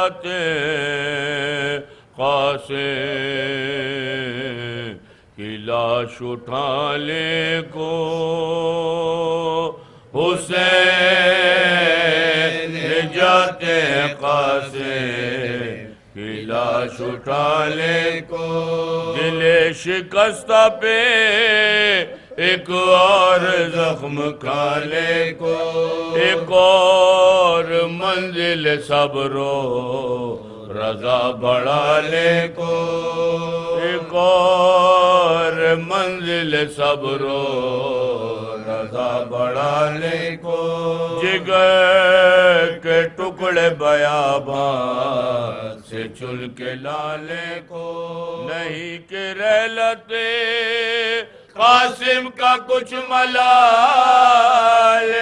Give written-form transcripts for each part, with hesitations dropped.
جاتے قاسم کی لاش اٹھانے کو حسین جاتے قاسم کی لاش اٹھانے کو دل شکستہ پہ ایک اور زخم کھانے کو ایک اور منزل صبر و رضا بڑھانے کو ایک اور منزل صبر و رضا بڑھانے کو جگر کے ٹکڑے بیابان سے چل کے لانے کو نہیں کہ رحلتے قاسم کا کچھ ملال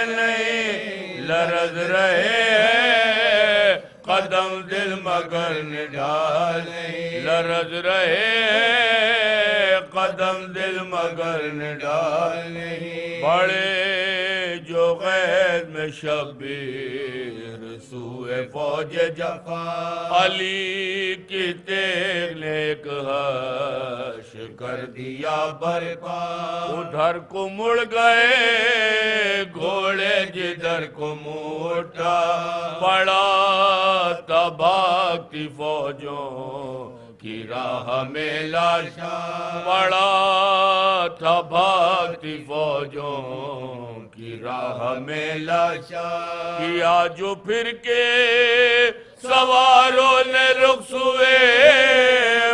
نہیں لرز رہے ہیں قدم دل مگر نڈال نہیں لرز رہے ہیں قدم دل مگر نڈال نہیں بڑے جو غیر میں شبیر سوئے فوج جفا علی کی تیغ نے ایک حش کر دیا برپا ادھر کو مڑ گئے گھوڑے جدھر کو موٹا پڑا تباہتی فوجوں کی راہ میں لاشا پڑا تھا بھاگتی فوجوں کی راہ میں لاشا کیا جو پھر کے سواروں نے رخ سوئے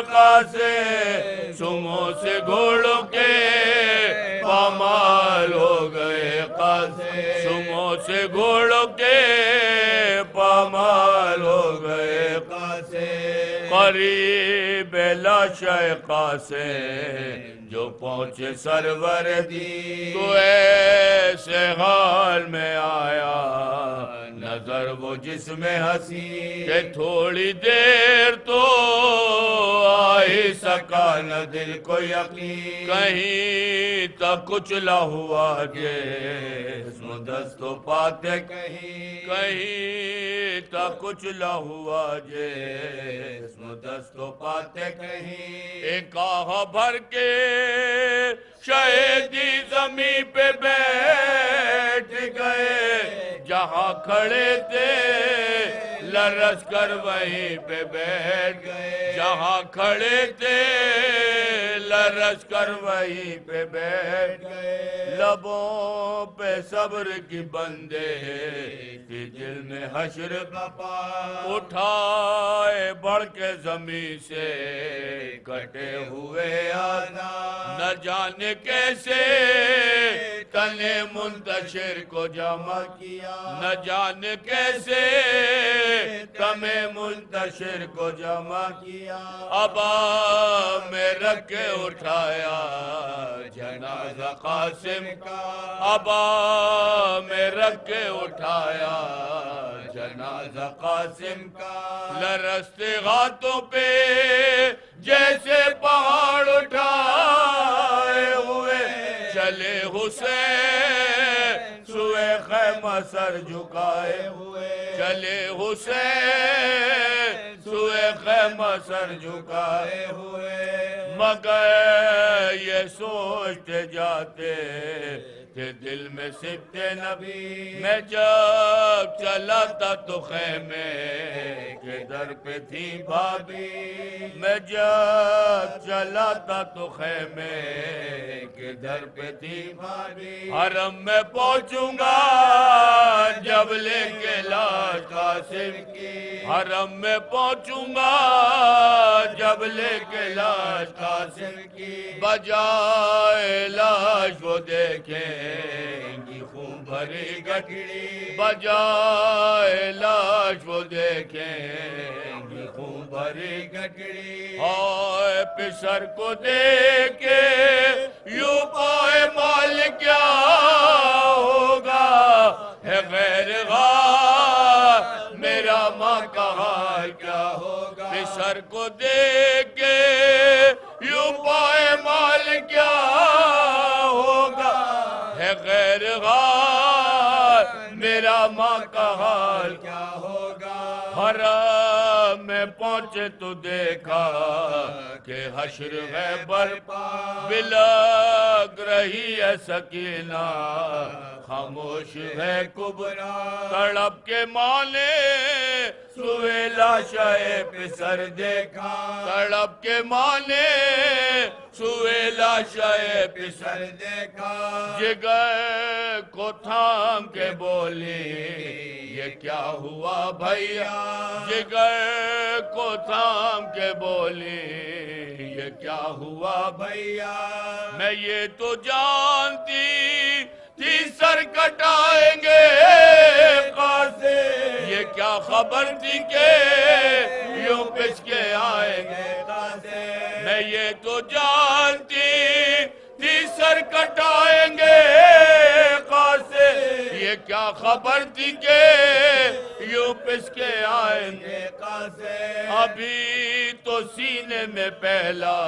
قاسم سموں سے گھوڑوں کے پامال ہو گئے قاسم سموں سے گھوڑوں کے پامال ہو گئے قاسم قریب لاشہ قاسم جو پہنچے سروردی تو ایسے حال میں آیا نظر وہ جسم حسین کہ تھوڑی دیر تو آئی سکا نہ دل کو یقین کہیں تک کچلا ہوا جسم دستوں پاتے کہیں تک کچلا ہوا جسم دستوں پاتے کہیں ایک آہ بھر کے شہیدی زمین پہ بیٹھ گئے جہاں کھڑے تھے لرز کر وہیں پہ بیٹھ گئے جہاں کھڑے تھے لرز کر وہیں پہ بیٹھ گئے لبوں پہ صبر کی بندے تھی دل میں حشر بپا اٹھائے بڑھ کے زمین سے کٹے ہوئے آدھا نہ جانے کیسے تنے منتشر کو جمع کیا نہ جانے کیسے تمہیں منتشر کو جمع کیا ابا میں رکھ کے اٹھایا جنازہ قاسم کا ابا میں رکھ کے اٹھایا جنازہ قاسم کا لرزتے ہاتھوں پہ جیسے پہاڑ اٹھائے ہوئے چلے حسین سوئے خیمہ سر جھکائے ہوئے چلے حسین سوئے خیمہ سر جھکائے ہوئے مگر یہ سوچتے جاتے کہ دل میں سبتے نبی میں جب چلا تھا تو خیمے کے در پہ تھی بھابی میں جب چلا تھا تو خیمے کے در پہ تھی بھابی حرم میں پہنچوں گا جب لے کے لاش قاسم کی حرم میں پہنچوں گا جب لے کے لاش قاسم کی بجائے لاش وہ دیکھیں گی خون بھری گٹڑی بجائے لاش وہ دیکھیں گی خون بھری گٹڑی ہائے پسر کو دیکھے یوں پائے مال کیا ہوگا ہے غیر غار میرا ماں کا حال کیا ہوگا پسر کو دیکھے یوں پائے مال کیا ہوگا ہے غیر غار میرا ماں کا حال کیا ہوگا حرم میں پہنچے تو دیکھا کہ حشر ہے برپا، بلگ رہی ہے سکینہ، خاموش ہے کبرا، تڑپ کے مانے سوئے لاشائے پسر دیکھا، تڑپ کے مانے سوئے لاشائے پسر دیکھا، جگر کو تھام کے بولی یہ کیا ہوا بھیا، جگر کو تھام کے بولی یہ کیا ہوا بھیا، میں یہ تو جانتی تھی سر کٹائیں گے قاضی، یہ کیا خبر تھی کہ یوں پس کے آئیں گے قاضی، میں یہ تو جانتی تھی سر کٹائیں گے قاضی، یہ کیا خبر تھی کہ یوں پس کے آئیں گے قاضی، ابھی تو سینے میں پہلا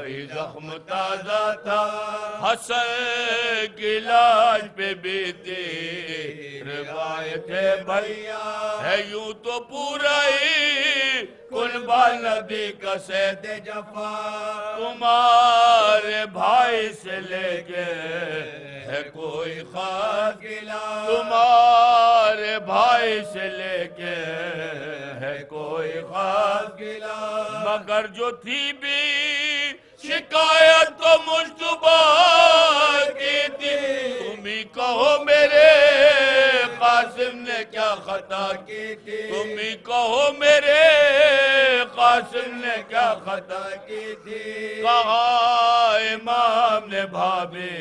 ہی زخم تازہ تھا، حسن کی لاش پہ بیتی روایت ہے بھیا، ہے یوں تو پورا ہی کنبہ ندی کا سید جفا، تمہارے بھائی سے لے کے ہے کوئی خاص گلا، تمہارے بھائی سے لے کے ہے کوئی خاص گلا، مگر جو تھی بھی شکایت تو مجتبہ کی تھی، تم ہی کہو میرے قاسم نے کیا خطا کی تھی، تم ہی کہو میرے قاسم نے کیا خطا کی تھی، کہا امام نے بھابی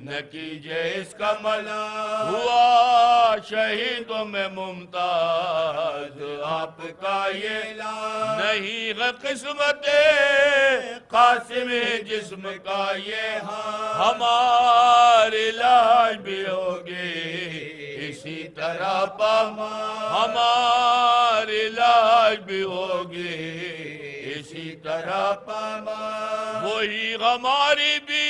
نہ کیجئے اس کا ملا، ہوا شہیدوں میں ممتاز آپ کا یہ لا، نہیں ہے قسمت قاسم جسم کا یہ ہاں، ہماری لاش بھی ہوگی اسی طرح پامال، ہماری لاش بھی ہوگی اسی طرح پامال، وہی ہماری بھی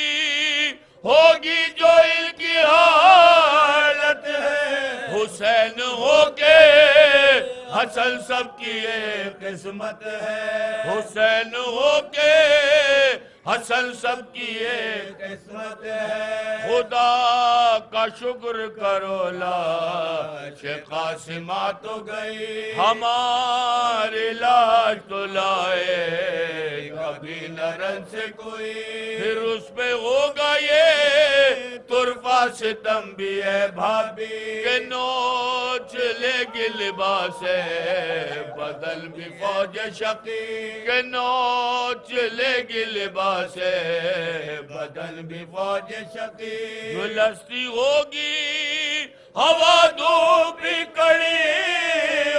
ہوگی جو ان کی حالت ہے، حسین ہو کے حسن سب کی ایک قسمت ہے، حسین ہو کے حسن سب کی ایک قسمت ہے، خدا کا شکر کرو لاش قاسم آ تو گئی، ہماری لاش تو لائے کبھی نہ رن سے کوئی، پھر اس پہ ہوگا یہ طرفہ ستم بھی ہے بھابی، کہ نوچ لے گی لباس بدل بھی فوج شقی، کہ نوچ لے گی لباس بدل بھی فوج شقی، جلستی ہوگی ہوا دھوپ بھی کڑی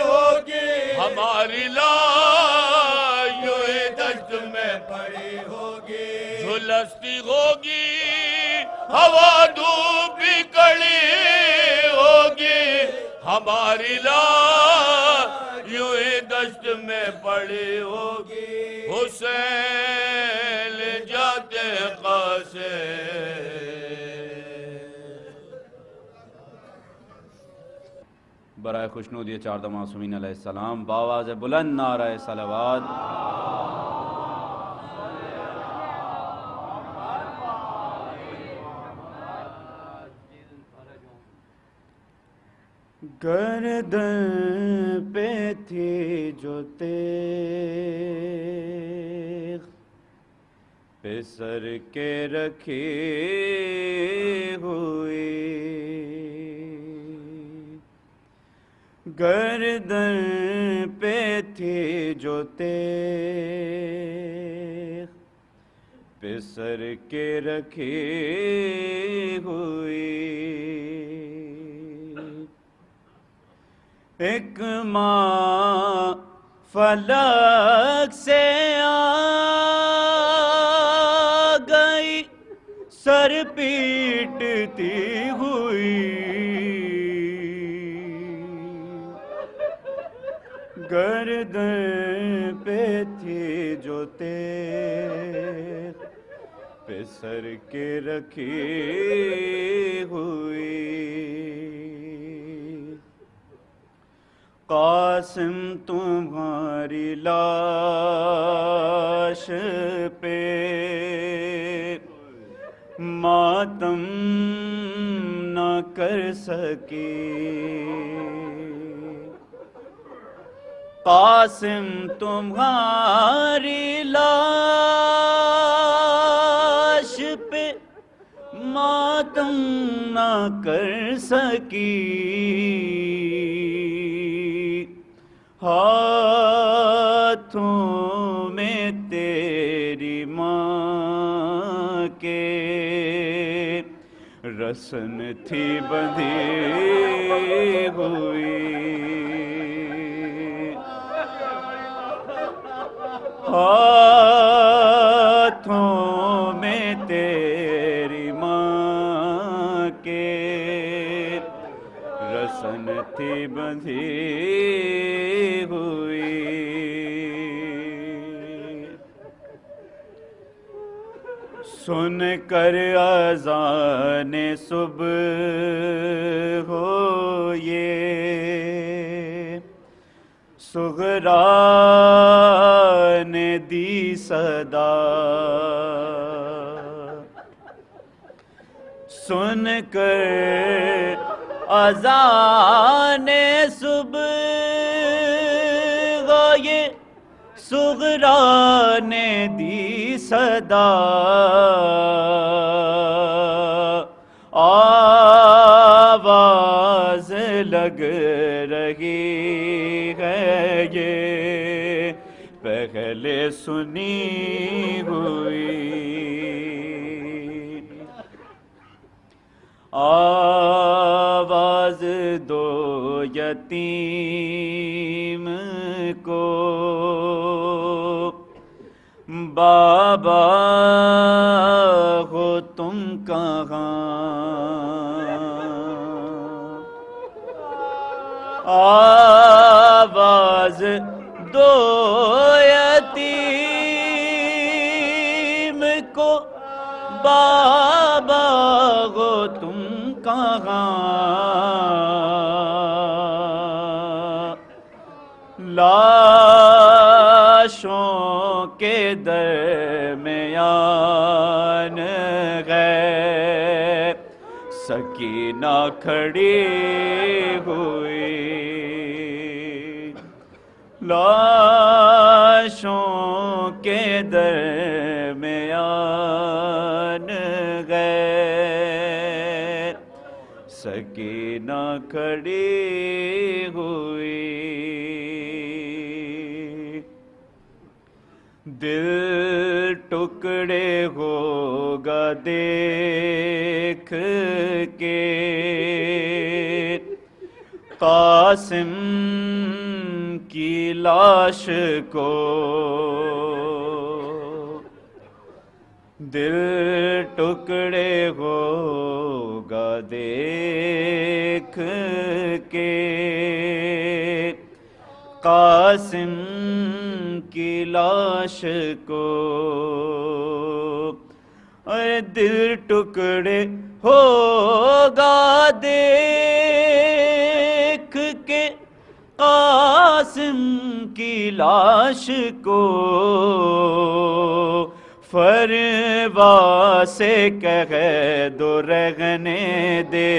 ہوگی، ہماری لاش یوں ہی دشت میں پڑی ہوگی، جھلستی ہوگی ہوا دھوپ بھی کڑی ہوگی، ہماری لاش یوں ہی دشت میں پڑی ہوگی، حسین جاتے قاسم، برائے خوشنود یہ چار معصومین علیہ السلام بآواز بلند نعرہ صلوات۔ گردن پہ تھی جو تیغ پہ سر کے رکھی ہوئی، گردن پہ تھی جو تیغ پہ سر کے رکھی ہوئی، ایک ماں فلک سے آ گئی سر پیٹتی ہوئی، گردن پہ تھی جو تیغ پہ سر کے رکھی ہوئی، قاسم تمہاری لاش پہ ماتم نہ کر سکی، قاسم تمہاری لاش پہ ماتم نہ کر سکی، ہاتھوں میں تیری ماں کے رسن تھی بندھی ہوئی، ہاتھوں میں تیری ماں کے رسن تھی بندھی ہوئی، سن کر اذان صبح ہو یہ صغرا نے دی صدا، سن کر اذان صبح ہو یہ صغرا نے دی صدا، آواز لگ رہی ہے یہ پہلے سنی ہوئی، آواز دو یتیم کو بابا ہو تم کہاں، آواز دو یتیم کو بابا ہو تم کہاں، لاشوں کے درمیان ہے سکینہ کھڑی ہوئی، لاشوں کے درمیان ہے سکینہ کھڑی ہوئی، دل ٹکڑے ہوگا دیکھ کے قاسم کی لاش کو، دل ٹکڑے ہوگا دیکھ کے قاسم کی لاش کو، اور دل ٹکڑے ہوگا دیکھ کے قاسم کی لاش کو، فروا سے کہہ دو رہنے دے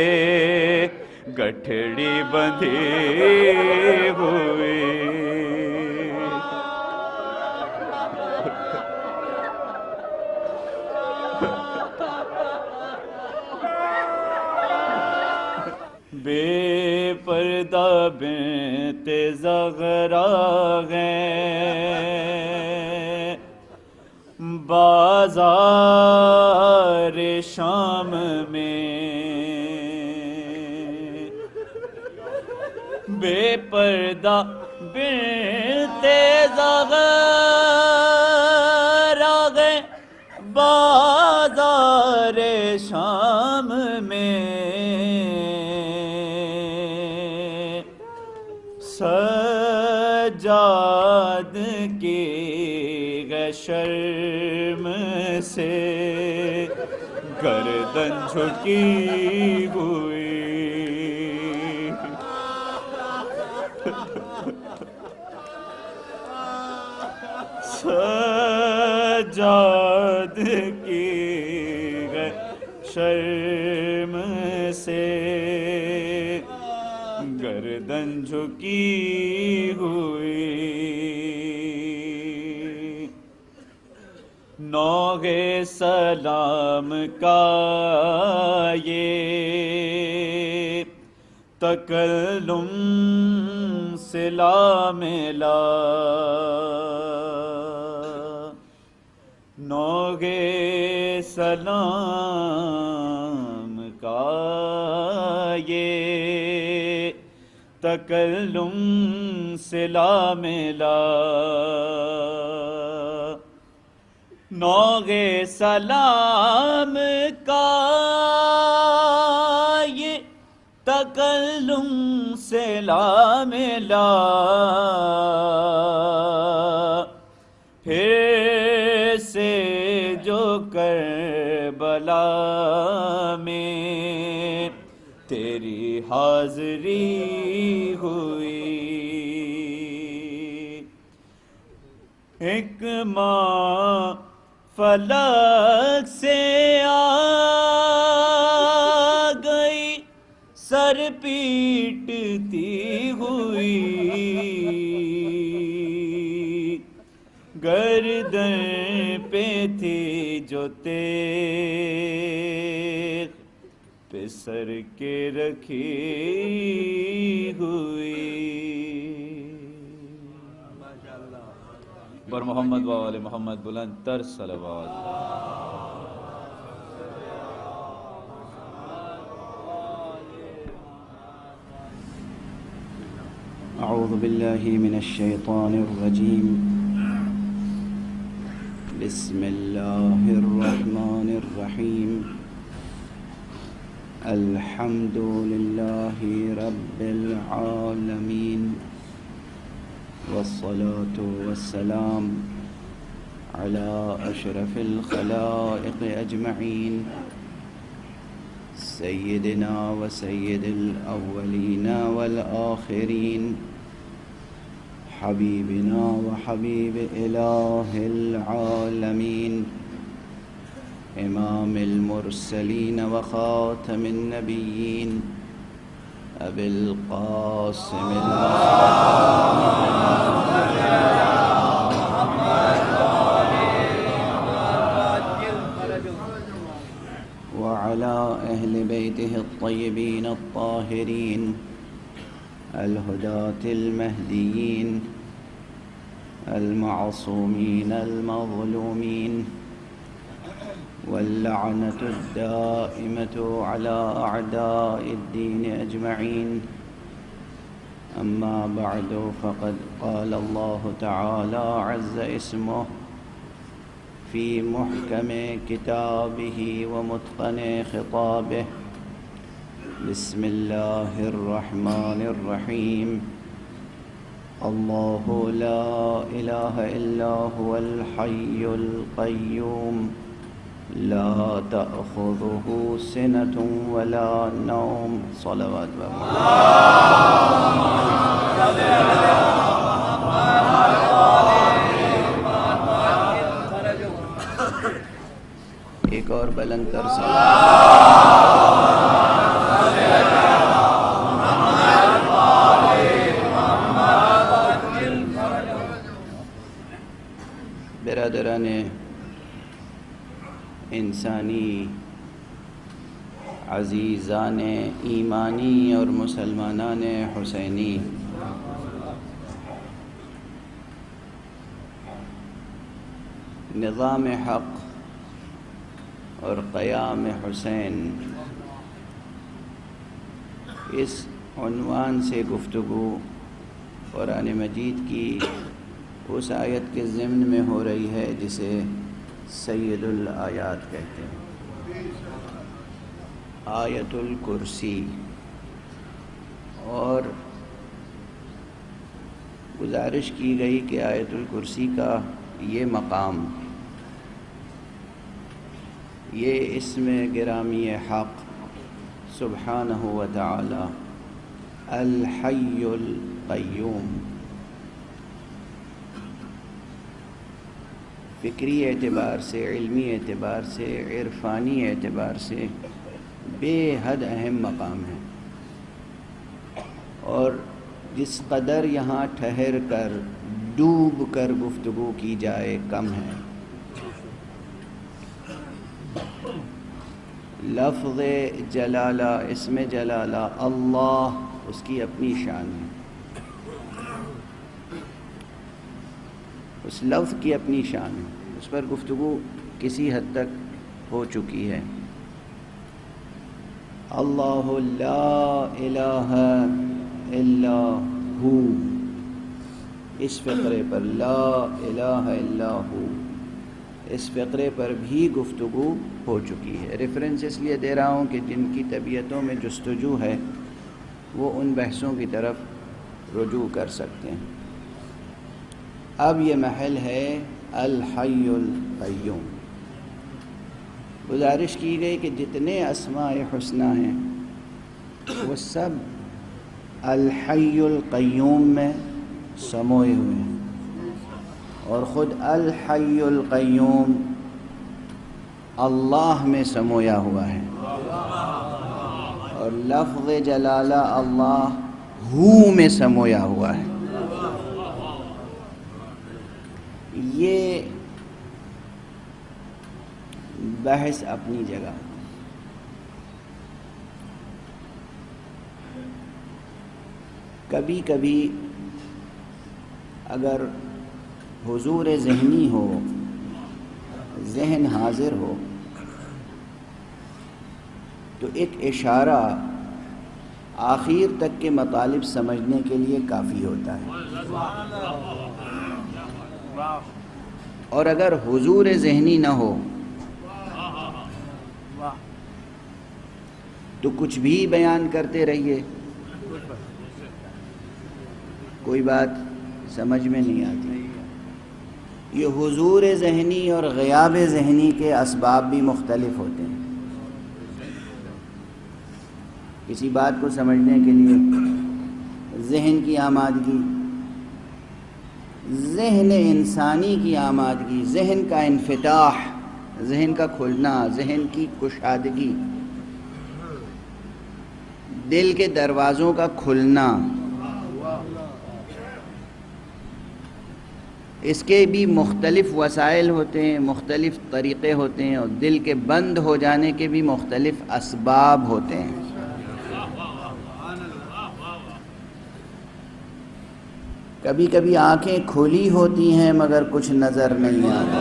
گٹھڑی بندھی ہوئی، بے پردہ بنت زغرا ہے بازار شام میں، بے پردہ بنت زغرا ہے بازار شام میں، سجاد کی شرم سے گردن جھکی ہوئی، سجاد کی ہے شرم سے گردن جھکی ہوئی نوغ سلام کا یہ تکلم صلا ملا نوغ سلام کا یہ تکلم صلا ملا نوغ سلام کا یہ تکلم صلا ملا پھر سے جو کربلا میں تیری حاضری ہوئی ایک ماں فلک سے آ گئی سر پیٹتی ہوئی گردن پہ تھی جو تیغ پہ سر کے رکھی ہوئی بر محمد و آل محمد بلند تر صلوات أعوذ بالله من الشيطان الرجيم بسم الله الرحمن الرحيم الحمد لله رب العالمين والصلاة والسلام على أشرف الخلائق أجمعين سيدنا وسيد الأولين والآخرين حبيبنا وحبيب إله العالمين إمام المرسلين وخاتم النبيين أبي القاسم وعلى أهل بيته الطيبين الطاهرين الهداة المهديين المعصومين المظلومين واللعنة الدائمة على أعداء الدين أجمعين أما بعد فقد قال الله تعالى عز اسمه في محكم كتابه ومتقن خطابه بسم الله الرحمن الرحيم الله لا إله إلا هو الحي القيوم لا تأخذه سنة ولا نوم صلوات ایک اور بلند تر برادران انسانی عزیزان ایمانی اور مسلمانان حسینی نظام حق اور قیام حسین اس عنوان سے گفتگو قرآن مجید کی اس آیت کے ضمن میں ہو رہی ہے جسے سید الآیات کہتے ہیں آیت الکرسی اور گزارش کی گئی کہ آیت الکرسی کا یہ مقام یہ اسم گرامی حق سبحانہ و تعالی الحی القیوم فکری اعتبار سے، علمی اعتبار سے، عرفانی اعتبار سے بے حد اہم مقام ہے، اور جس قدر یہاں ٹھہر کر ڈوب کر گفتگو کی جائے کم ہے۔ لفظ جلالہ، اسم جلالہ اللہ، اس کی اپنی شان ہے، اس لفظ کی اپنی شان ہے، اس پر گفتگو کسی حد تک ہو چکی ہے۔ اللہ لا الہ الا ہو، اس فقرے پر لا الہ الا ہو، اس فقرے پر بھی گفتگو ہو چکی ہے۔ ریفرنس اس لیے دے رہا ہوں کہ جن کی طبیعتوں میں جستجو ہے وہ ان بحثوں کی طرف رجوع کر سکتے ہیں۔ اب یہ محل ہے الحی القیوم۔ گزارش کی گئی کہ جتنے اسماء حسنی ہیں وہ سب الحی القیوم میں سموئے ہوئے ہیں، اور خود الحی القیوم اللہ میں سمویا ہوا ہے، اور لفظ جلالہ اللہ ہو میں سمویا ہوا ہے۔ یہ بحث اپنی جگہ۔ کبھی کبھی اگر حضور ذہنی ہو، ذہن حاضر ہو، تو ایک اشارہ آخر تک کے مطالب سمجھنے کے لیے کافی ہوتا ہے، اور اگر حضور ذہنی نہ ہو تو کچھ بھی بیان کرتے رہیے، کوئی بات سمجھ میں نہیں آتی۔ یہ حضور ذہنی اور غیاب ذہنی کے اسباب بھی مختلف ہوتے ہیں۔ کسی بات کو سمجھنے کے لیے ذہن کی آمادگی، ذہن انسانی کی آمادگی، ذہن کا انفتاح، ذہن کا کھلنا، ذہن کی کشادگی، دل کے دروازوں کا کھلنا، اس کے بھی مختلف وسائل ہوتے ہیں، مختلف طریقے ہوتے ہیں، اور دل کے بند ہو جانے کے بھی مختلف اسباب ہوتے ہیں۔ کبھی کبھی آنکھیں کھلی ہوتی ہیں مگر کچھ نظر نہیں آتا،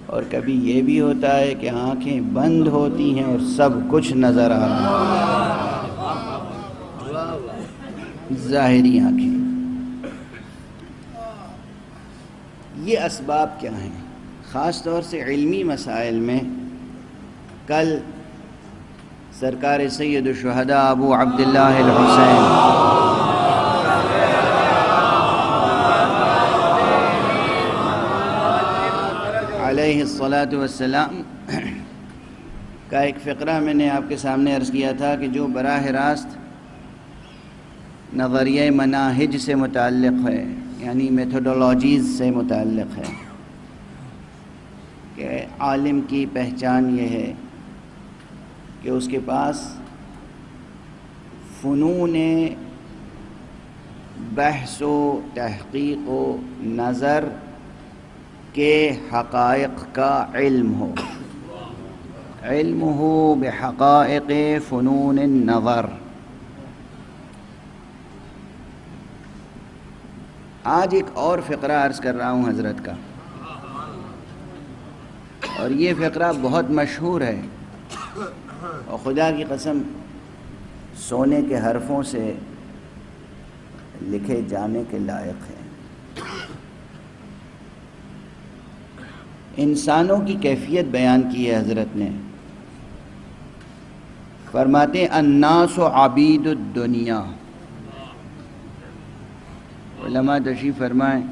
اور کبھی یہ بھی ہوتا ہے کہ آنکھیں بند ہوتی ہیں اور سب کچھ نظر آ رہا ہے، ظاہری آنکھیں۔ یہ اسباب کیا ہیں؟ خاص طور سے علمی مسائل میں کل سرکار سید الشہداء ابو عبداللہ الحسین علیہ الصلاۃ والسلام کا ایک فقرہ میں نے آپ کے سامنے عرض کیا تھا کہ جو براہ راست نظریہ مناہج سے متعلق ہے، یعنی میتھڈولوجیز سے متعلق ہے، کہ عالم کی پہچان یہ ہے کہ اس کے پاس فنون بحث و تحقیق و نظر کے حقائق کا علم ہو، علم ہو بحقائق فنون النظر۔ آج ایک اور فقرہ عرض کر رہا ہوں حضرت کا، اور یہ فقرہ بہت مشہور ہے، اور خدا کی قسم سونے کے حرفوں سے لکھے جانے کے لائق ہے۔ انسانوں کی کیفیت بیان کی ہے حضرت نے، فرماتے ہیں الناس عبید الدنیا۔ علماء تشریف فرمائیں،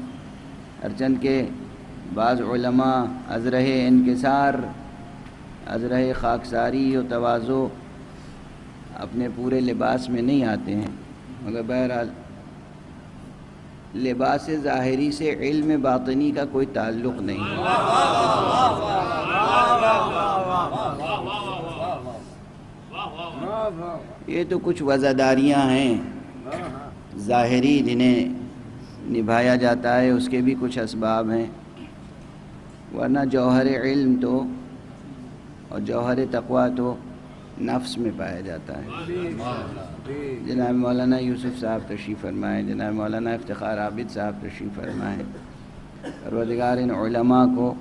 ارچند کے بعض علماء ازرہ انکسار، ازرہ خاکساری و تواضع اپنے پورے لباس میں نہیں آتے ہیں، مگر بہرحال لباس ظاہری سے علم باطنی کا کوئی تعلق نہیں ہے۔ یہ تو کچھ وزاداریاں ہیں ظاہری جنہیں نبھایا جاتا ہے، اس کے بھی کچھ اسباب ہیں، ورنہ جوہر علم تو اور جوہر تقویٰ تو نفس میں پایا جاتا ہے۔ جناب مولانا یوسف صاحب تشریف فرمائیں، جناب مولانا افتخار عابد صاحب تشریف فرمائیں۔ پروردگار ان علماء کو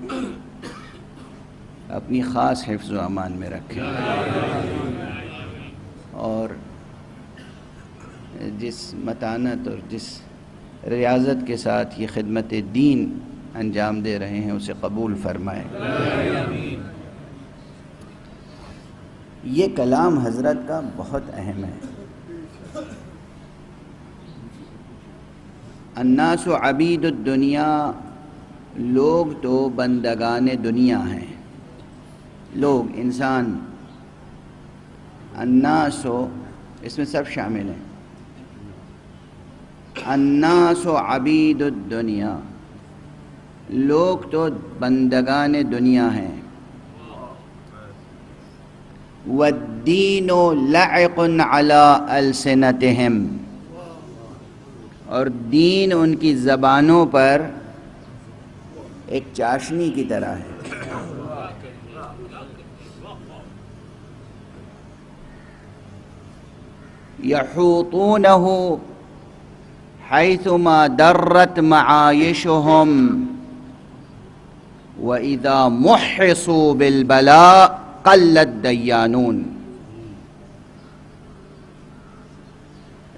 اپنی خاص حفظ و امان میں رکھے، اور جس متانت اور جس ریاضت کے ساتھ یہ خدمت دین انجام دے رہے ہیں اسے قبول فرمائے۔ یہ کلام حضرت کا بہت اہم ہے۔ الناس عبید الدنیا، لوگ تو بندگان دنیا ہیں، لوگ انسان، الناس اس میں سب شامل ہیں، الناس عبید الدنیا، لوگ تو بندگان دنیا ہیں، والدین لعق علی السنتہم، اور دین ان کی زبانوں پر ایک چاشنی کی طرح ہے۔ یحوطونہ حیثما درت معایشہم وَإِذَا مُحِّصُوا بِالْبَلَاءِ قَلَّ الدَّيَّانُونَ،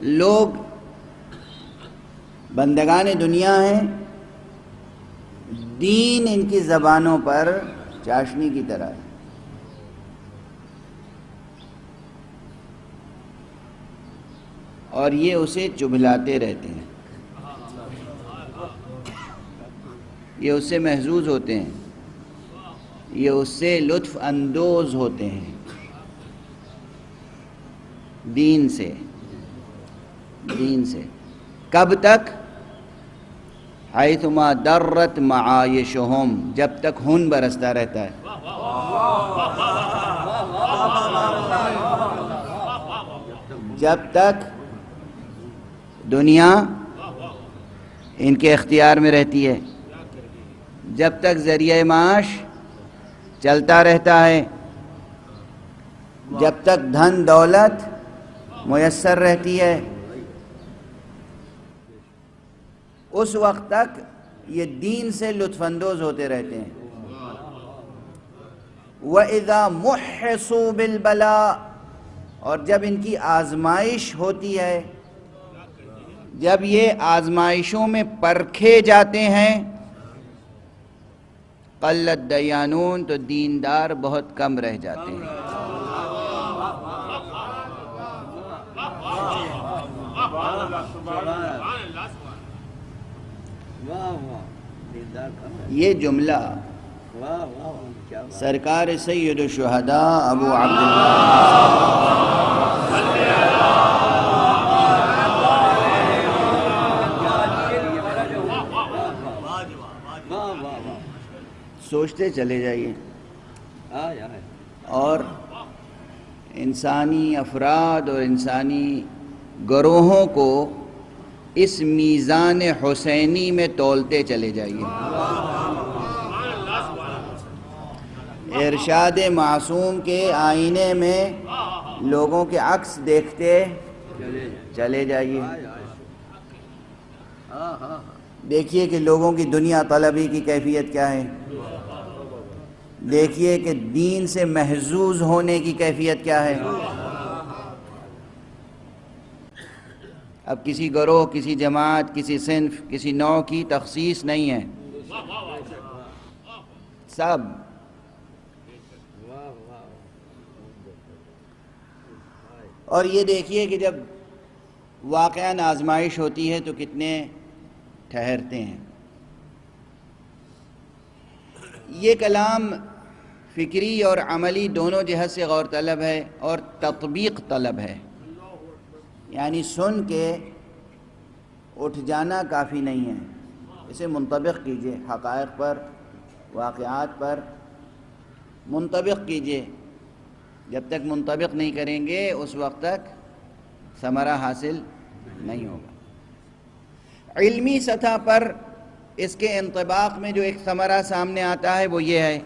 لوگ بندگان دنیا ہیں، دین ان کی زبانوں پر چاشنی کی طرح ہے۔ اور یہ اسے چبھلاتے رہتے ہیں، یہ اس سے محظوظ ہوتے ہیں، یہ اس سے لطف اندوز ہوتے ہیں، دین سے کب تک؟ حیثما درت معایشہم، جب تک خون برستا رہتا ہے، جب تک دنیا ان کے اختیار میں رہتی ہے، جب تک ذریعہ معاش چلتا رہتا ہے، جب تک دھن دولت میسر رہتی ہے، اس وقت تک یہ دین سے لطف اندوز ہوتے رہتے ہیں۔ وَإِذَا مُحِّصُوا بِالْبَلَاءِ، اور جب ان کی آزمائش ہوتی ہے، جب یہ آزمائشوں میں پرکھے جاتے ہیں، قَلَّ الدَّيَّانُونَ، تو دیندار بہت کم رہ جاتے ہیں۔ یہ جملہ سرکار سید الشہداء ابو عبداللہ سوچتے چلے جائیے، اور انسانی افراد اور انسانی گروہوں کو اس میزان حسینی میں تولتے چلے جائیے۔ ارشاد معصوم کے آئینے میں لوگوں کے عکس دیکھتے چلے جائیے، دیکھیے کہ لوگوں کی دنیا طلبی کی کیفیت کیا ہے، دیکھیے کہ دین سے محظوظ ہونے کی کیفیت کیا ہے۔ اب کسی گروہ، کسی جماعت، کسی صنف، کسی نوع کی تخصیص نہیں ہے، سب۔ اور یہ دیکھیے کہ جب واقعاً آزمائش ہوتی ہے تو کتنے ٹھہرتے ہیں۔ یہ کلام فکری اور عملی دونوں جہت سے غور طلب ہے، اور تطبیق طلب ہے، یعنی سن کے اٹھ جانا کافی نہیں ہے، اسے منطبق کیجئے، حقائق پر، واقعات پر منطبق کیجئے۔ جب تک منطبق نہیں کریں گے اس وقت تک ثمرہ حاصل نہیں ہوگا۔ علمی سطح پر اس کے انطباق میں جو ایک ثمرہ سامنے آتا ہے وہ یہ ہے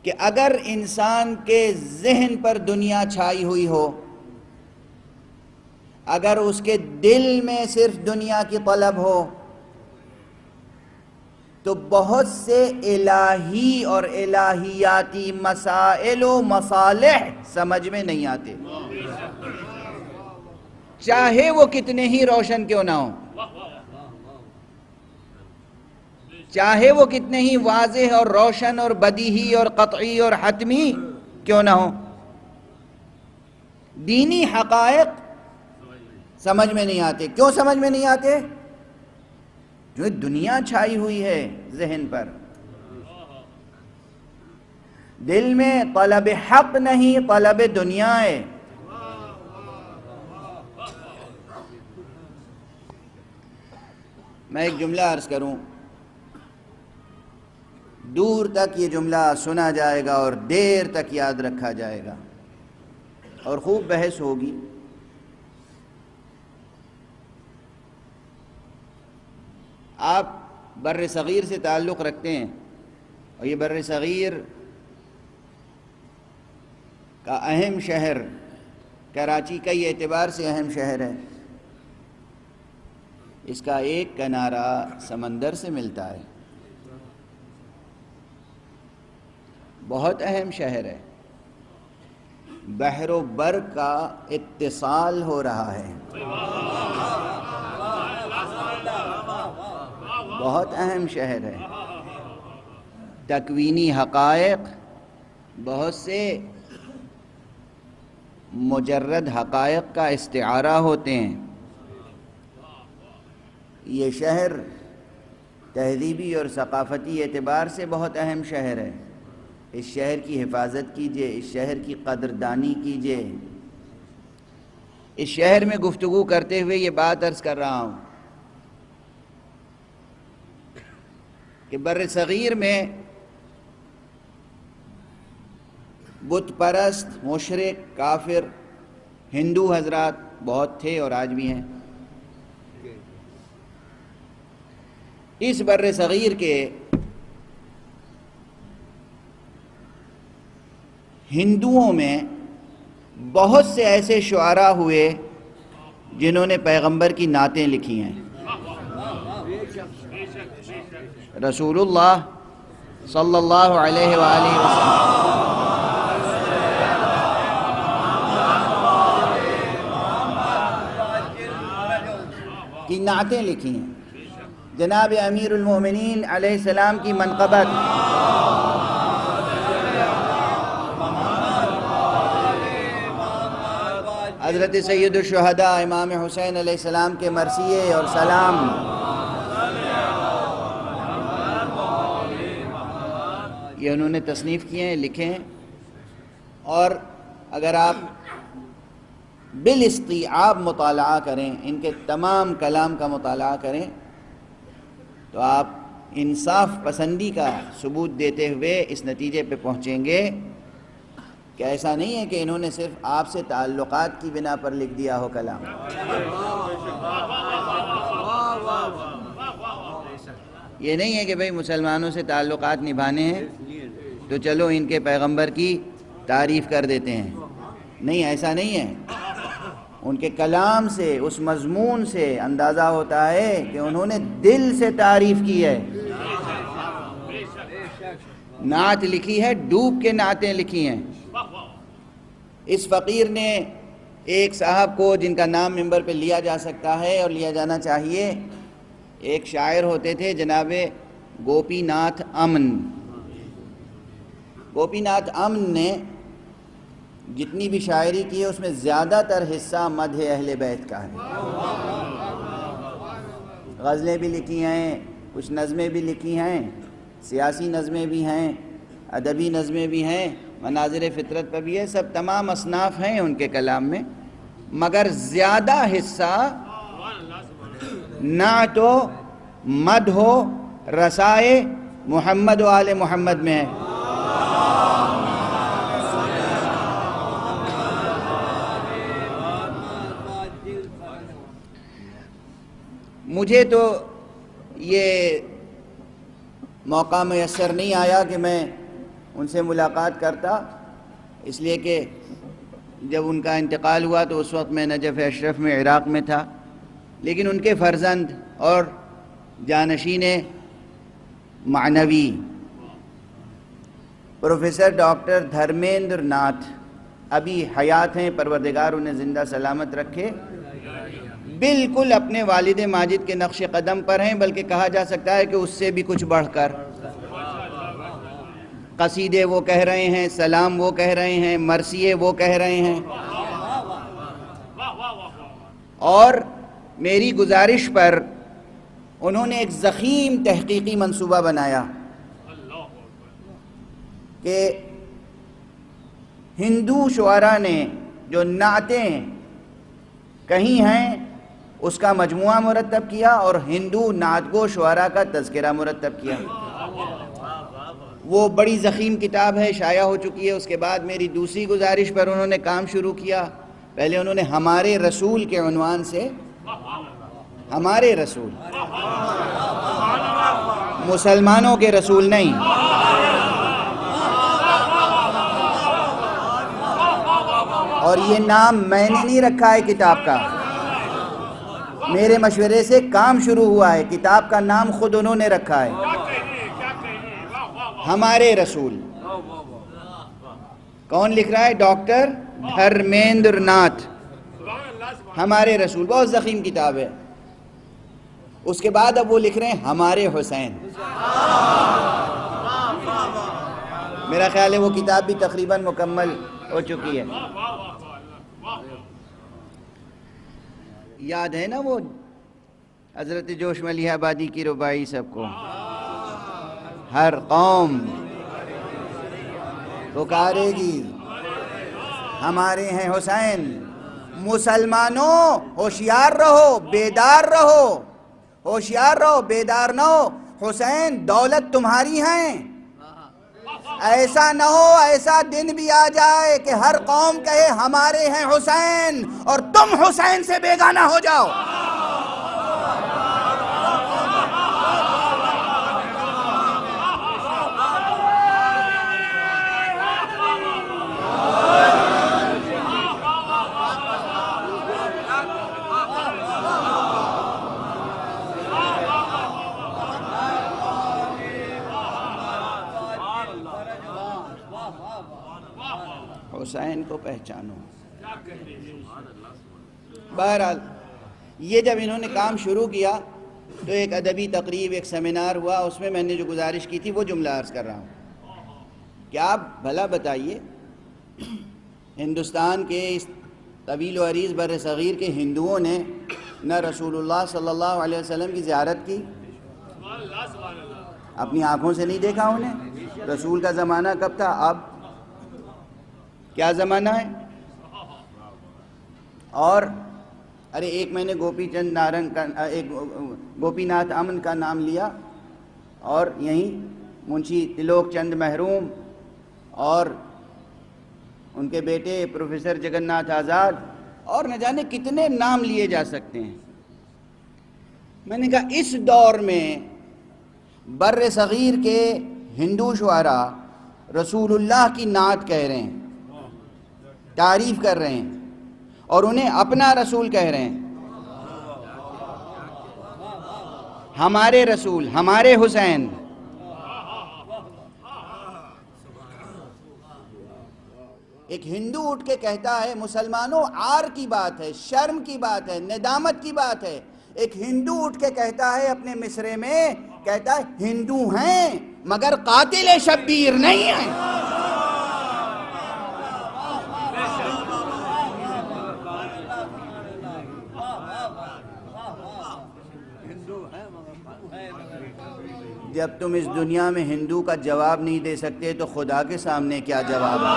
کہ اگر انسان کے ذہن پر دنیا چھائی ہوئی ہو، اگر اس کے دل میں صرف دنیا کی طلب ہو، تو بہت سے الہی اور الہیاتی مسائل و مصالح سمجھ میں نہیں آتے، چاہے وہ کتنے ہی روشن کیوں نہ ہوں، چاہے وہ کتنے ہی واضح اور روشن اور بدیہی اور قطعی اور حتمی کیوں نہ ہوں۔ دینی حقائق سمجھ میں نہیں آتے۔ کیوں سمجھ میں نہیں آتے؟ جو دنیا چھائی ہوئی ہے ذہن پر، دل میں طلب حق نہیں، طلب دنیا ہے۔ میں ایک جملہ عرض کروں، دور تک یہ جملہ سنا جائے گا اور دیر تک یاد رکھا جائے گا اور خوب بحث ہوگی۔ آپ بر صغیر سے تعلق رکھتے ہیں اور یہ بر صغیر کا اہم شہر کراچی کئی اعتبار سے اہم شہر ہے۔ اس کا ایک کنارہ سمندر سے ملتا ہے، بہت اہم شہر ہے، بحر و بر کا اتصال ہو رہا ہے، بہت اہم شہر ہے۔ تکوینی حقائق بہت سے مجرد حقائق کا استعارہ ہوتے ہیں۔ یہ شہر تہذیبی اور ثقافتی اعتبار سے بہت اہم شہر ہے۔ اس شہر کی حفاظت کیجئے، اس شہر کی قدردانی کیجئے۔ اس شہر میں گفتگو کرتے ہوئے یہ بات عرض کر رہا ہوں کہ بر صغیر میں بت پرست، مشرک، کافر، ہندو حضرات بہت تھے اور آج بھی ہیں۔ اس بر صغیر کے ہندوؤں میں بہت سے ایسے شعراء ہوئے جنہوں نے پیغمبر کی نعتیں لکھی ہیں۔ رسول اللہ صلی اللہ علیہ وآلہ وسلم کی نعتیں لکھی ہیں۔ جناب امیر المومنین علیہ السلام کی منقبت، حضرت سید الشہداء امام حسین علیہ السلام کے مرثیے اور سلام، یہ انہوں نے تصنیف کیے ہیں، لکھے ہیں۔ اور اگر آپ بالاستیعاب مطالعہ کریں، ان کے تمام کلام کا مطالعہ کریں، تو آپ انصاف پسندی کا ثبوت دیتے ہوئے اس نتیجے پہ پہنچیں گے کہ ایسا نہیں ہے کہ انہوں نے صرف آپ سے تعلقات کی بنا پر لکھ دیا ہو کلام۔ یہ نہیں ہے کہ بھئی مسلمانوں سے تعلقات نبھانے ہیں تو چلو ان کے پیغمبر کی تعریف کر دیتے ہیں، نہیں، ایسا نہیں ہے۔ ان کے کلام سے، اس مضمون سے اندازہ ہوتا ہے کہ انہوں نے دل سے تعریف کی ہے، نعت لکھی ہے، ڈوب کے نعتیں لکھی ہیں۔ اس فقیر نے ایک صاحب کو، جن کا نام ممبر پہ لیا جا سکتا ہے اور لیا جانا چاہیے، ایک شاعر ہوتے تھے جناب گوپی ناتھ امن۔ گوپی ناتھ امن نے جتنی بھی شاعری کی ہے اس میں زیادہ تر حصہ مدح اہل بیت کا ہے۔ غزلیں بھی لکھی ہیں، کچھ نظمیں بھی لکھی ہیں، سیاسی نظمیں بھی ہیں، ادبی نظمیں بھی ہیں، مناظر فطرت پر بھی ہے، سب تمام اصناف ہیں ان کے کلام میں، مگر زیادہ حصہ نعت و مدح و رسائے محمد و آل محمد میں ہے۔ مجھے تو یہ موقع میسر نہیں آیا کہ میں ان سے ملاقات کرتا، اس لیے کہ جب ان کا انتقال ہوا تو اس وقت میں نجف اشرف میں عراق میں تھا، لیکن ان کے فرزند اور جانشین معنوی پروفیسر ڈاکٹر دھرمیندر ناتھ ابھی حیات ہیں، پروردگار انہیں زندہ سلامت رکھے، بالکل اپنے والد ماجد کے نقش قدم پر ہیں، بلکہ کہا جا سکتا ہے کہ اس سے بھی کچھ بڑھ کر۔ قصیدے وہ کہہ رہے ہیں، سلام وہ کہہ رہے ہیں، مرثیے وہ کہہ رہے ہیں، اور میری گزارش پر انہوں نے ایک ضخیم تحقیقی منصوبہ بنایا کہ ہندو شعراء نے جو نعتیں کہیں ہیں اس کا مجموعہ مرتب کیا اور ہندو نعت گو شعراء کا تذکرہ مرتب کیا۔ وہ بڑی ضخیم کتاب ہے، شائع ہو چکی ہے۔ اس کے بعد میری دوسری گزارش پر انہوں نے کام شروع کیا۔ پہلے انہوں نے ہمارے رسول کے عنوان سے، ہمارے رسول، مسلمانوں کے رسول نہیں، اور یہ نام میں نے نہیں رکھا ہے کتاب کا، میرے مشورے سے کام شروع ہوا ہے، کتاب کا نام خود انہوں نے رکھا ہے، ہمارے رسول۔ کون لکھ رہا ہے؟ ڈاکٹر دھرمیندر ناتھ، ہمارے رسول، بہت ضخیم کتاب ہے۔ اس کے بعد اب وہ لکھ رہے ہیں ہمارے حسین۔ میرا خیال ہے وہ کتاب بھی تقریباً مکمل ہو چکی ہے۔ یاد ہے نا وہ حضرت جوش ملیح آبادی کی رباعی سب کو؟ ہر قوم پکارے گی ہمارے ہیں حسین، مسلمانوں ہوشیار رہو، بیدار رہو، ہوشیار رہو، بیدار نہ ہو، حسین دولت تمہاری ہیں، ایسا نہ ہو ایسا دن بھی آ جائے کہ ہر قوم کہے ہمارے ہیں حسین اور تم حسین سے بیگانہ ہو جاؤ۔ حسین کو پہچانو۔ بہرحال یہ جب انہوں نے کام شروع کیا تو ایک ادبی تقریب، ایک سیمینار ہوا، اس میں نے جو گزارش کی تھی وہ جملہ عرض کر رہا ہوں کہ آپ بھلا بتائیے، ہندوستان کے اس طویل و عریض بر صغیر کے ہندوؤں نے نہ رسول اللہ صلی اللہ علیہ وسلم کی زیارت کی، اپنی آنکھوں سے نہیں دیکھا انہیں۔ رسول کا زمانہ کب تھا؟ اب کیا زمانہ ہے؟ اور ارے ایک میں نے گوپی چند نارنگ کا، ایک گوپی ناتھ امن کا نام لیا، اور یہیں منشی تلوک چند محروم اور ان کے بیٹے پروفیسر جگن ناتھ آزاد، اور نہ جانے کتنے نام لیے جا سکتے ہیں۔ میں نے کہا اس دور میں بر صغیر کے ہندو شعراء رسول اللہ کی نعت کہہ رہے ہیں، تعریف کر رہے ہیں، اور انہیں اپنا رسول کہہ رہے ہیں، ہمارے رسول، ہمارے حسین۔ ایک ہندو اٹھ کے کہتا ہے مسلمانوں عار کی بات ہے، شرم کی بات ہے، ندامت کی بات ہے۔ ایک ہندو اٹھ کے کہتا ہے اپنے مصرے میں، کہتا ہے ہندو ہیں مگر قاتل شبیر نہیں ہیں۔ جب تم اس دنیا میں ہندو کا جواب نہیں دے سکتے تو خدا کے سامنے کیا جواب ہے؟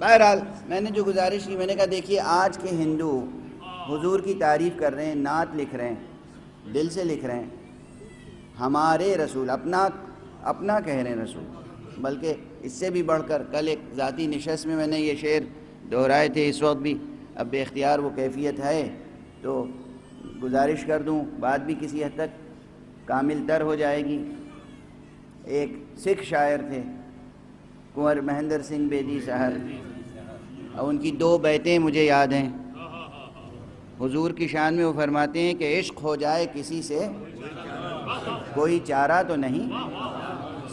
بہرحال میں نے جو گزارش کی، میں نے کہا دیکھیے آج کے ہندو حضور کی تعریف کر رہے ہیں، نعت لکھ رہے ہیں، دل سے لکھ رہے ہیں، ہمارے رسول اپنا کہہ رہے ہیں رسول، بلکہ اس سے بھی بڑھ کر کل ایک ذاتی نشست میں نے یہ شعر دہرائے تھے، اس وقت بھی اب بے اختیار وہ کیفیت ہے تو گزارش کر دوں، بات بھی کسی حد تک کامل تر ہو جائے گی۔ ایک سکھ شاعر تھے کنور مہندر سنگھ بیدی صاحب، ان کی 2 بیتیں مجھے یاد ہیں۔ حضور کی شان میں وہ فرماتے ہیں کہ عشق ہو جائے کسی سے کوئی چارہ تو نہیں،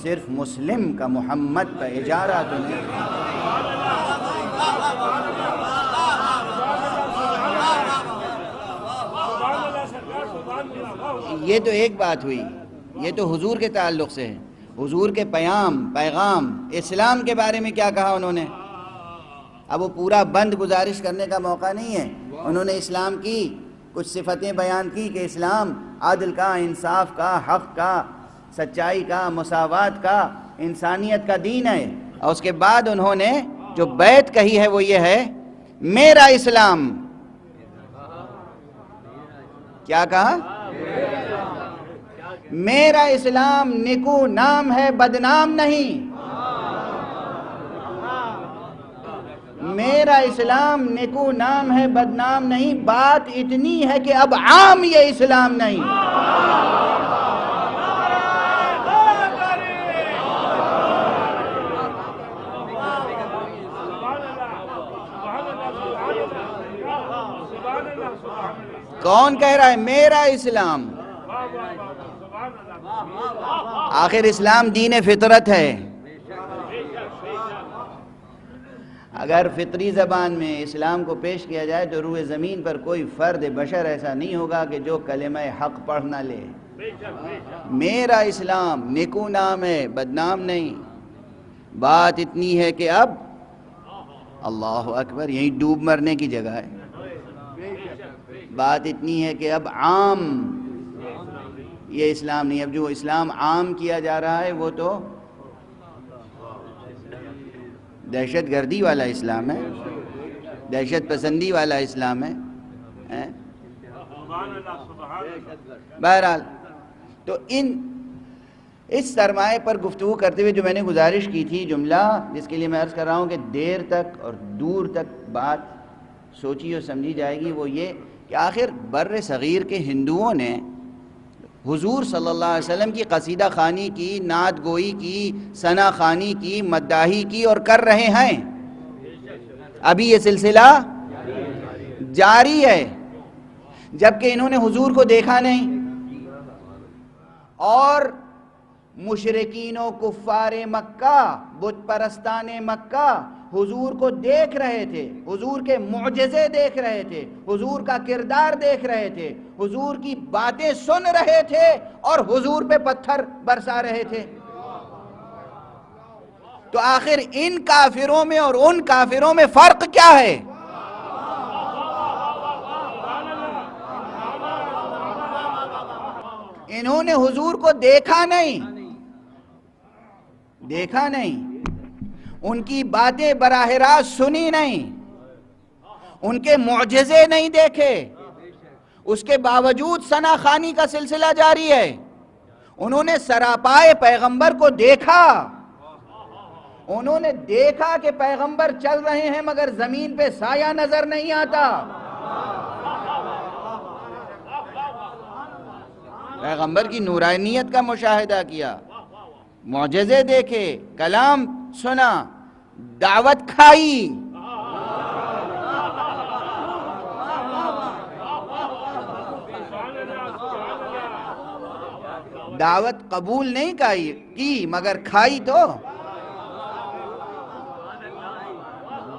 صرف مسلم کا محمد پہ اجارہ تو نہیں۔ یہ تو ایک بات ہوئی، یہ تو حضور کے تعلق سے ہے۔ حضور کے پیغام اسلام کے بارے میں کیا کہا انہوں نے؟ اب وہ پورا بند گزارش کرنے کا موقع نہیں ہے۔ انہوں نے اسلام کی کچھ صفتیں بیان کی کہ اسلام عدل کا، انصاف کا، حق کا، سچائی کا، مساوات کا، انسانیت کا دین ہے، اور اس کے بعد انہوں نے جو بیت کہی ہے وہ یہ ہے، میرا اسلام۔ کیا کہا؟ میرا اسلام نکو نام ہے بدنام نہیں، میرا اسلام نکو نام ہے بدنام نہیں، بات اتنی ہے کہ اب عام یہ اسلام نہیں۔ کون کہہ رہا ہے میرا اسلام؟ آخر اسلام دین فطرت ہے۔ اگر فطری زبان میں اسلام کو پیش کیا جائے تو روئے زمین پر کوئی فرد بشر ایسا نہیں ہوگا کہ جو کلمہ حق پڑھ نہ لے۔ میرا اسلام نیکو نام ہے بدنام نہیں، بات اتنی ہے کہ اب اللہ اکبر یہی ڈوب مرنے کی جگہ ہے۔ بات اتنی ہے کہ اب عام یہ اسلام نہیں، اب جو اسلام عام کیا جا رہا ہے وہ تو دہشت گردی والا اسلام ہے، دہشت پسندی والا اسلام ہے۔ بہرحال تو اس سرمایہ پر گفتگو کرتے ہوئے جو میں نے گزارش کی تھی، جملہ جس کے لیے میں عرض کر رہا ہوں کہ دیر تک اور دور تک بات سوچی اور سمجھی جائے گی، وہ یہ کہ آخر بر صغیر کے ہندوؤں نے حضور صلی اللہ علیہ وسلم کی قصیدہ خوانی کی، نعت گوئی کی، ثنا خوانی کی، مداحی کی، اور کر رہے ہیں۔ ابھی یہ سلسلہ جاری ہے، جبکہ انہوں نے حضور کو دیکھا نہیں، اور مشرکین و کفار مکہ، بت پرستان مکہ حضور کو دیکھ رہے تھے، حضور کے معجزے دیکھ رہے تھے، حضور کا کردار دیکھ رہے تھے، حضور کی باتیں سن رہے تھے، اور حضور پہ پتھر برسا رہے تھے۔ تو آخر ان کافروں میں اور ان کافروں میں فرق کیا ہے؟ انہوں نے حضور کو دیکھا نہیں، ان کی باتیں براہ راست سنی نہیں، ان کے معجزے نہیں دیکھے، اس کے باوجود ثنا خوانی کا سلسلہ جاری ہے۔ انہوں نے سراپائے پیغمبر کو دیکھا، انہوں نے دیکھا کہ پیغمبر چل رہے ہیں مگر زمین پہ سایہ نظر نہیں آتا، پیغمبر کی نورانیت کا مشاہدہ کیا، معجزے دیکھے، کلام سنا، دعوت کھائی۔ دعوت قبول نہیں کی مگر کھائی تو۔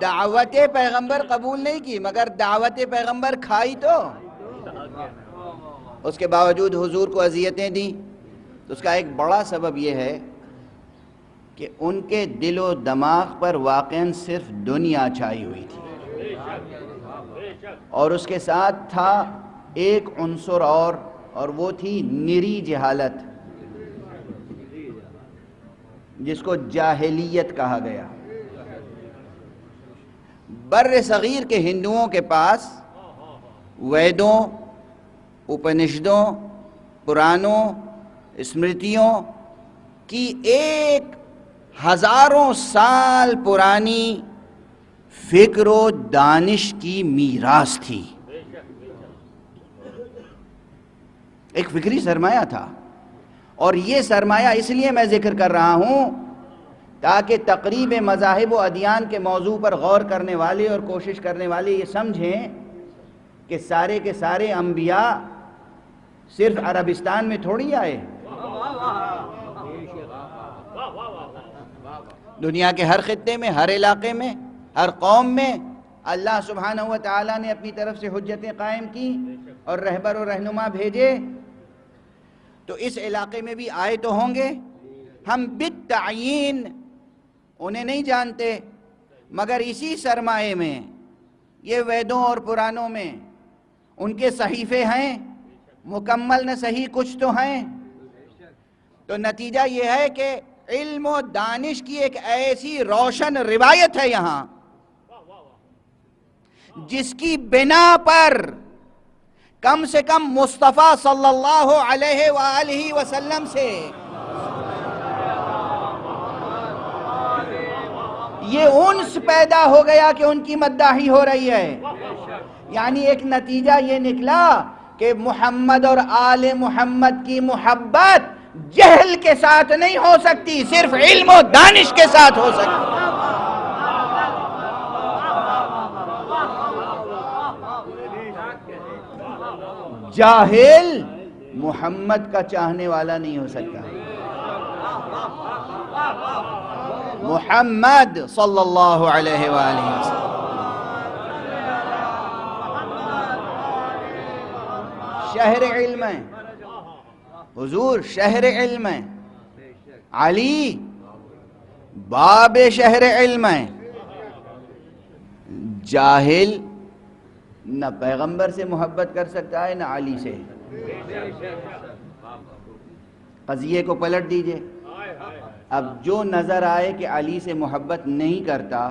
دعوت پیغمبر قبول نہیں کی، مگر دعوت پیغمبر کھائی تو اس کے باوجود حضور کو اذیتیں دیں. تو اس کا ایک بڑا سبب یہ ہے کہ ان کے دل و دماغ پر واقعاً صرف دنیا چھائی ہوئی تھی، اور اس کے ساتھ تھا ایک عنصر اور وہ تھی نری جہالت، جس کو جاہلیت کہا گیا. بر صغیر کے ہندوؤں کے پاس ویدوں، اپنشدوں، پرانوں، اسمرتیوں کی 1000 سال پرانی فکر و دانش کی میراث تھی. ایک فکری سرمایہ تھا، اور یہ سرمایہ اس لیے میں ذکر کر رہا ہوں تاکہ تقریب مذاہب و ادیان کے موضوع پر غور کرنے والے اور کوشش کرنے والے یہ سمجھیں کہ سارے کے سارے انبیاء صرف عربستان میں تھوڑی آئے. دنیا کے ہر خطے میں، ہر علاقے میں، ہر قوم میں اللہ سبحانہ و تعالیٰ نے اپنی طرف سے حجتیں قائم کی اور رہبر و رہنما بھیجے. تو اس علاقے میں بھی آئے تو ہوں گے. ہم بالتعیین انہیں نہیں جانتے، مگر اسی سرمایے میں، یہ ویدوں اور پرانوں میں ان کے صحیفے ہیں، مکمل نہ صحیح کچھ تو ہیں. تو نتیجہ یہ ہے کہ علم و دانش کی ایک ایسی روشن روایت ہے یہاں جس کی بنا پر کم سے کم مصطفیٰ صلی اللہ علیہ وآلہ وسلم سے یہ انس پیدا ہو گیا کہ ان کی مداحی ہو رہی ہے. یعنی ایک نتیجہ یہ نکلا کہ محمد اور آل محمد کی محبت جہل کے ساتھ نہیں ہو سکتی، صرف علم و دانش کے ساتھ ہو سکتی. جاہل محمد کا چاہنے والا نہیں ہو سکتا. محمد صلی اللہ علیہ وآلہ وسلم شہر علم ہے، حضور شہر علم ہے، علی باب شہر علم ہے. جاہل نہ پیغمبر سے محبت کر سکتا ہے نہ علی سے. قضیے کو پلٹ دیجئے. اب جو نظر آئے کہ علی سے محبت نہیں کرتا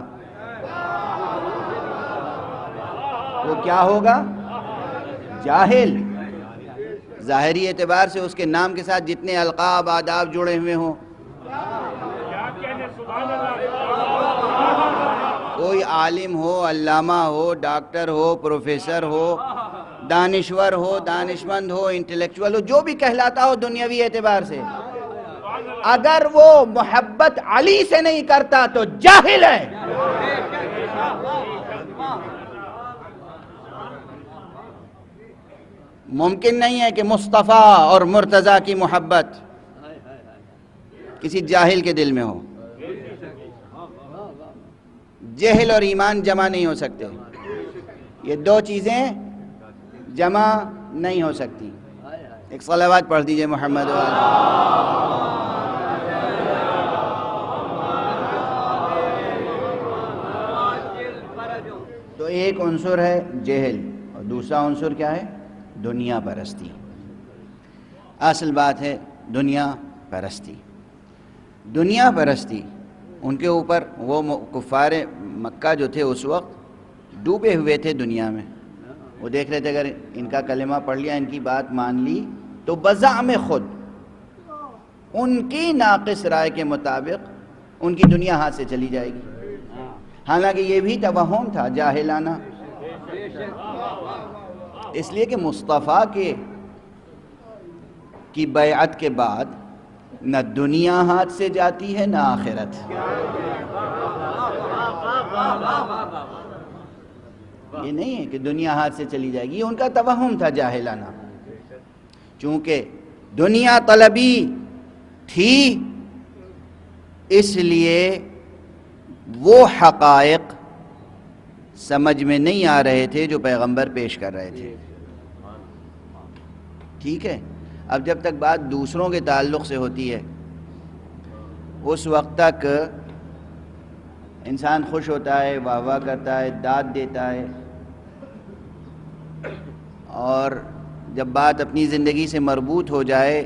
وہ کیا ہوگا؟ جاہل. ظاہری اعتبار سے اس کے نام کے ساتھ جتنے القاب آداب جڑے ہوئے ہوں، کوئی عالم ہو، علامہ ہو، ڈاکٹر ہو، پروفیسر ہو، دانشور ہو، دانشمند ہو، انٹلیکچول ہو، جو بھی کہلاتا ہو دنیاوی اعتبار سے، اگر وہ محبت علی سے نہیں کرتا تو جاہل ہے. ممکن نہیں ہے کہ مصطفیٰ اور مرتضیٰ کی محبت کسی جاہل کے دل میں ہو. جہل اور ایمان جمع نہیں ہو سکتے، یہ دو چیزیں جمع نہیں ہو سکتی. ایک صلوات پڑھ دیجئے محمد تو ایک عنصر ہے جہل، اور دوسرا عنصر کیا ہے؟ دنیا پرستی. اصل بات ہے دنیا پرستی. دنیا پرستی ان کے اوپر، وہ کفار مکہ جو تھے اس وقت ڈوبے ہوئے تھے دنیا میں. وہ دیکھ رہے تھے اگر ان کا کلمہ پڑھ لیا، ان کی بات مان لی تو بزعم خود ان کی ناقص رائے کے مطابق ان کی دنیا ہاتھ سے چلی جائے گی. حالانکہ یہ بھی توہم تھا جاہلانہ، اس لیے کہ مصطفیٰ کی بیعت کے بعد نہ دنیا ہاتھ سے جاتی ہے نہ آخرت. یہ نہیں ہے کہ دنیا ہاتھ سے چلی جائے گی، یہ ان کا توہم تھا جاہلانہ. چونکہ دنیا طلبی تھی اس لیے وہ حقائق سمجھ میں نہیں آ رہے تھے جو پیغمبر پیش کر رہے تھے. ٹھیک ہے. اب جب تک بات دوسروں کے تعلق سے ہوتی ہے اس وقت تک انسان خوش ہوتا ہے، واہ واہ کرتا ہے، داد دیتا ہے، اور جب بات اپنی زندگی سے مربوط ہو جائے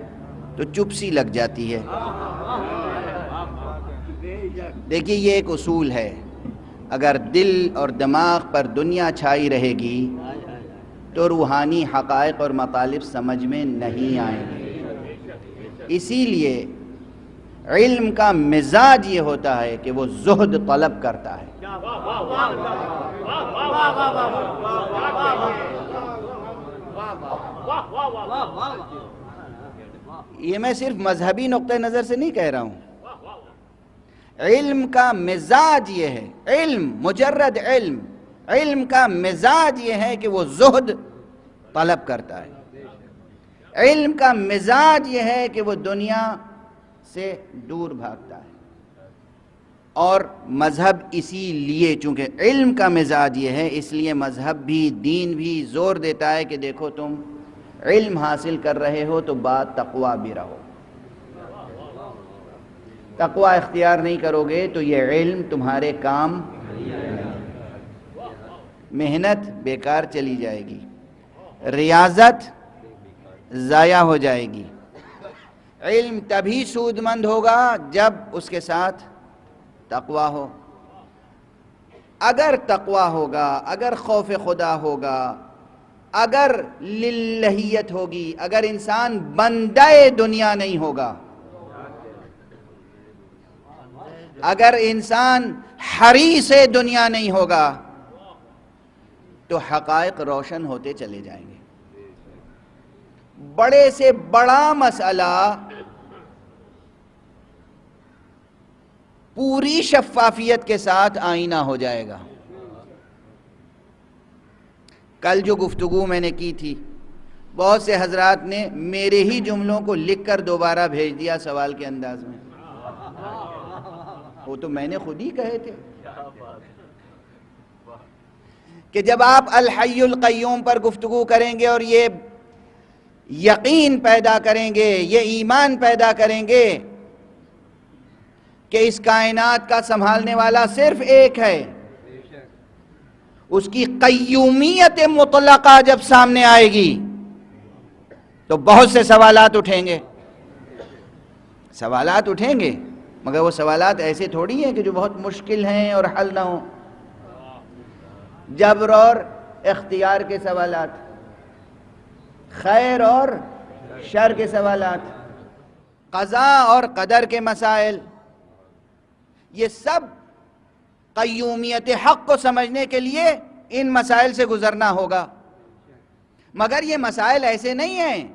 تو چپ سی لگ جاتی ہے. دیکھیے یہ ایک اصول ہے، اگر دل اور دماغ پر دنیا چھائی رہے گی تو روحانی حقائق اور مطالب سمجھ میں نہیں آئیں گے. اسی لیے علم کا مزاج یہ ہوتا ہے کہ وہ زہد طلب کرتا ہے. یہ میں صرف مذہبی نقطہ نظر سے نہیں کہہ رہا ہوں، علم کا مزاج یہ ہے، علم مجرد علم کا مزاج یہ ہے کہ وہ زہد طلب کرتا ہے. علم کا مزاج یہ ہے کہ وہ دنیا سے دور بھاگتا ہے. اور مذہب اسی لیے، چونکہ علم کا مزاج یہ ہے، اس لیے مذہب بھی دین بھی زور دیتا ہے کہ دیکھو تم علم حاصل کر رہے ہو تو بات تقویٰ بھی رہو. تقویٰ اختیار نہیں کرو گے تو یہ علم تمہارے کام، محنت بیکار چلی جائے گی، ریاضت ضائع ہو جائے گی. علم تبھی سود مند ہوگا جب اس کے ساتھ تقویٰ ہو. اگر تقویٰ ہوگا، اگر خوف خدا ہوگا، اگر للہیت ہوگی، اگر انسان بندہ دنیا نہیں ہوگا، اگر انسان حریص دنیا نہیں ہوگا تو حقائق روشن ہوتے چلے جائیں گے. بڑے سے بڑا مسئلہ پوری شفافیت کے ساتھ آئینہ ہو جائے گا. کل جو گفتگو میں نے کی تھی، بہت سے حضرات نے میرے ہی جملوں کو لکھ کر دوبارہ بھیج دیا سوال کے انداز میں. وہ تو میں نے خود ہی کہے تھے کہ جب آپ الحی القیوم پر گفتگو کریں گے اور یہ یقین پیدا کریں گے، یہ ایمان پیدا کریں گے کہ اس کائنات کا سنبھالنے والا صرف ایک ہے، اس کی قیومیت مطلقہ جب سامنے آئے گی تو بہت سے سوالات اٹھیں گے. سوالات اٹھیں گے، مگر وہ سوالات ایسے تھوڑی ہیں کہ جو بہت مشکل ہیں اور حل نہ ہوں. جبر اور اختیار کے سوالات، خیر اور شر کے سوالات، قضاء اور قدر کے مسائل، یہ سب قیومیت حق کو سمجھنے کے لیے ان مسائل سے گزرنا ہوگا. مگر یہ مسائل ایسے نہیں ہیں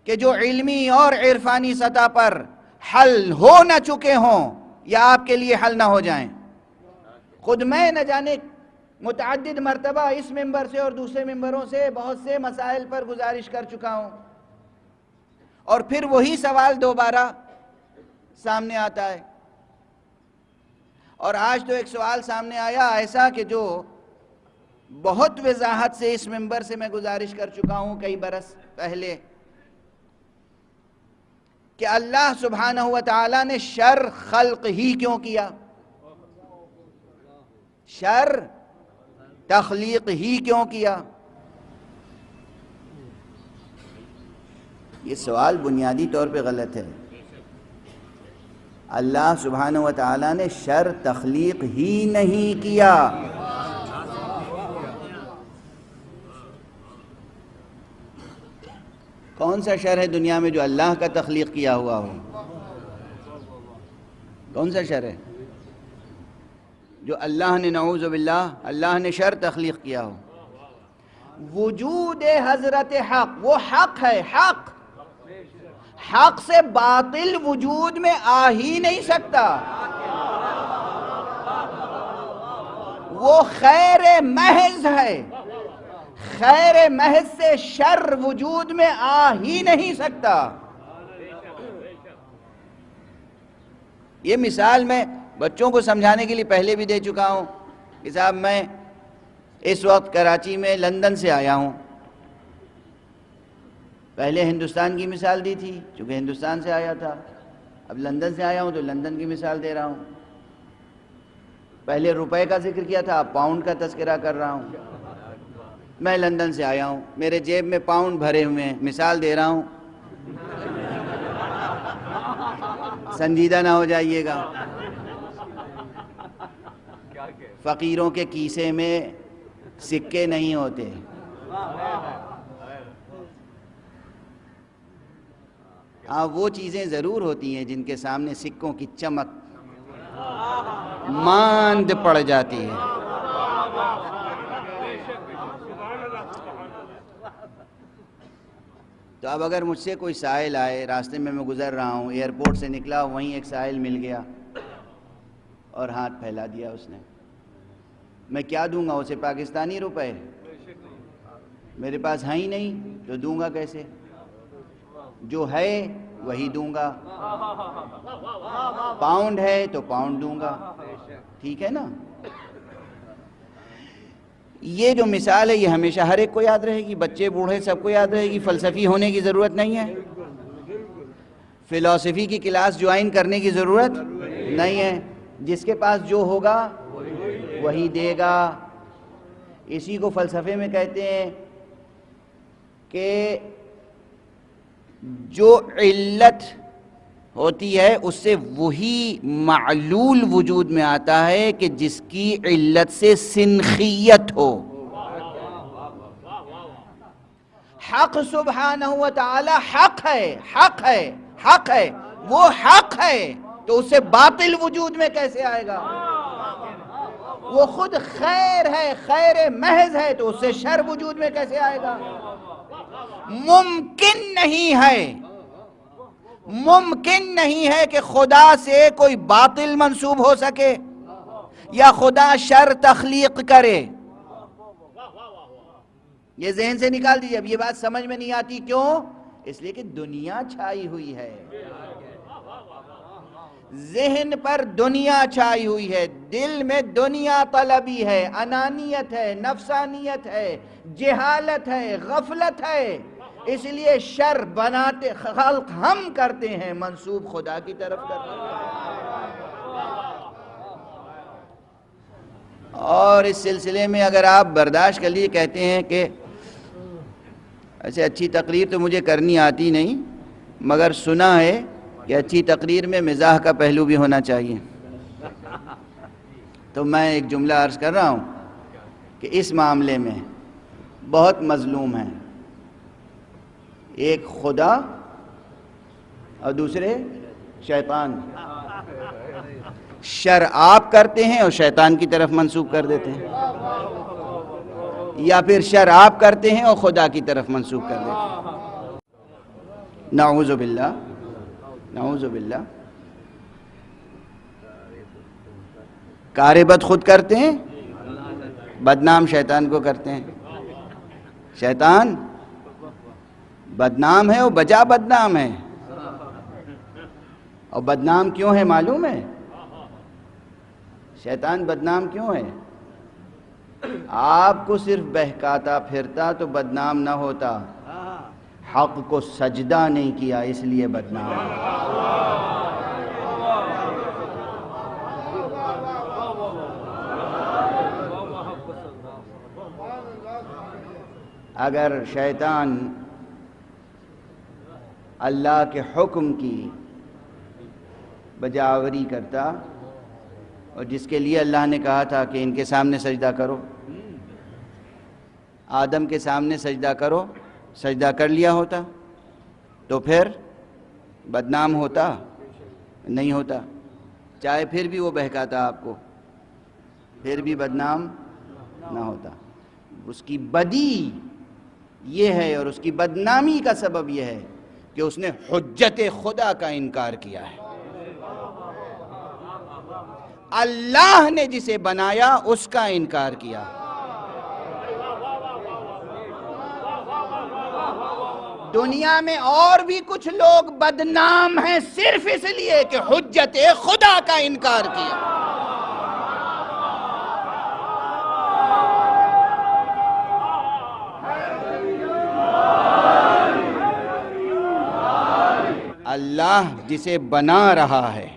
کہ جو علمی اور عرفانی سطح پر حل ہو نہ چکے ہوں یا آپ کے لیے حل نہ ہو جائیں. خود میں نہ جانے متعدد مرتبہ اس ممبر سے اور دوسرے ممبروں سے بہت سے مسائل پر گزارش کر چکا ہوں، اور پھر وہی سوال دوبارہ سامنے آتا ہے. اور آج تو ایک سوال سامنے آیا ایسا کہ جو بہت وضاحت سے اس ممبر سے میں گزارش کر چکا ہوں کئی برس پہلے کہ اللہ سبحانہ و تعالی نے شر خلق ہی کیوں کیا؟ شر تخلیق ہی کیوں کیا؟ یہ سوال بنیادی طور پہ غلط ہے. اللہ سبحانہ و تعالی نے شر تخلیق ہی نہیں کیا. کون سا شر ہے دنیا میں جو اللہ کا تخلیق کیا ہوا ہو؟ کون سا شر ہے جو اللہ نے، نعوذ باللہ، اللہ نے شر تخلیق کیا ہو؟ وجود حضرت حق، وہ حق ہے، حق سے باطل وجود میں آ ہی نہیں سکتا. وہ خیر محض ہے، خیر محض سے شر وجود میں آ ہی نہیں سکتا. یہ مثال میں بچوں کو سمجھانے کے لیے پہلے بھی دے چکا ہوں کہ صاحب میں اس وقت کراچی میں لندن سے آیا ہوں. پہلے ہندوستان کی مثال دی تھی چونکہ ہندوستان سے آیا تھا، اب لندن سے آیا ہوں تو لندن کی مثال دے رہا ہوں. پہلے روپے کا ذکر کیا تھا، اب پاؤنڈ کا تذکرہ کر رہا ہوں. میں لندن سے آیا ہوں، میرے جیب میں پاؤنڈ بھرے ہوئے ہیں، مثال دے رہا ہوں، سنجیدہ نہ ہو جائیے گا. فقیروں کے کیسے میں سکے نہیں ہوتے. ہاں وہ چیزیں ضرور ہوتی ہیں جن کے سامنے سکوں کی چمک ماند پڑ جاتی ہے. تو اب اگر مجھ سے کوئی سائل آئے، راستے میں گزر رہا ہوں، ایئرپورٹ سے نکلا، وہیں ایک سائل مل گیا اور ہاتھ پھیلا دیا اس نے، میں کیا دوں گا اسے؟ پاکستانی روپے؟ میرے پاس ہے ہی نہیں تو دوں گا کیسے؟ جو ہے وہی دوں گا. پاؤنڈ ہے تو پاؤنڈ دوں گا، ٹھیک ہے نا؟ یہ جو مثال ہے یہ ہمیشہ ہر ایک کو یاد رہے گی، بچے بوڑھے سب کو یاد رہے گی. فلسفی ہونے کی ضرورت نہیں ہے، فلسفی کی کلاس جوائن کرنے کی ضرورت نہیں ہے. جس کے پاس جو ہوگا وہی دے گا. اسی کو فلسفے میں کہتے ہیں کہ جو علت ہوتی ہے اس سے وہی معلول وجود میں آتا ہے کہ جس کی علت سے سنخیت ہو. حق سبحانہ و تعالی حق ہے، حق ہے، حق ہے، وہ حق ہے تو اسے باطل وجود میں کیسے آئے گا؟ وہ خود خیر ہے، خیر محض ہے تو اس سے شر وجود میں کیسے آئے گا؟ ممکن نہیں ہے، ممکن نہیں ہے کہ خدا سے کوئی باطل منسوب ہو سکے یا خدا شر تخلیق کرے. یہ ذہن سے نکال دیجیے. اب یہ بات سمجھ میں نہیں آتی، کیوں؟ اس لیے کہ دنیا چھائی ہوئی ہے، ذہن پر دنیا چھائی ہوئی ہے، دل میں دنیا طلبی ہے، انانیت ہے، نفسانیت ہے، جہالت ہے، غفلت ہے. اس لیے شر بناتے خلق ہم کرتے ہیں، منسوب خدا کی طرف کرتے ہیں. اور اس سلسلے میں اگر آپ برداشت کر لیے، کہتے ہیں کہ ایسے اچھی تقریر تو مجھے کرنی آتی نہیں، مگر سنا ہے کہ اچھی تقریر میں مزاح کا پہلو بھی ہونا چاہیے. تو میں ایک جملہ عرض کر رہا ہوں کہ اس معاملے میں بہت مظلوم ہیں، ایک خدا اور دوسرے شیطان. شر آپ کرتے ہیں اور شیطان کی طرف منسوب کر دیتے ہیں، یا پھر شر آپ کرتے ہیں اور خدا کی طرف منسوب کر دیتے ہیں. نعوذ باللہ، نعوذ باللہ. کار بد خود کرتے ہیں، بدنام شیطان کو کرتے ہیں. شیطان بدنام ہے اور بجا بدنام ہے. اور بدنام کیوں ہے معلوم ہے؟ شیطان بدنام کیوں ہے؟ آپ کو صرف بہکاتا پھرتا تو بدنام نہ ہوتا، حق کو سجدہ نہیں کیا اس لیے بدنام ہے. اگر شیطان اللہ کے حکم کی بجاوری کرتا، اور جس کے لیے اللہ نے کہا تھا کہ ان کے سامنے سجدہ کرو، آدم کے سامنے سجدہ کرو، سجدہ کر لیا ہوتا تو پھر بدنام ہوتا؟ نہیں ہوتا. چاہے پھر بھی وہ بہکاتا آپ کو، پھر بھی بدنام نہ ہوتا. اس کی بدی یہ ہے اور اس کی بدنامی کا سبب یہ ہے کہ اس نے حجت خدا کا انکار کیا ہے. اللہ نے جسے بنایا اس کا انکار کیا. دنیا میں اور بھی کچھ لوگ بدنام ہیں صرف اس لیے کہ حجت خدا کا انکار کیا. اللہ جسے بنا رہا ہے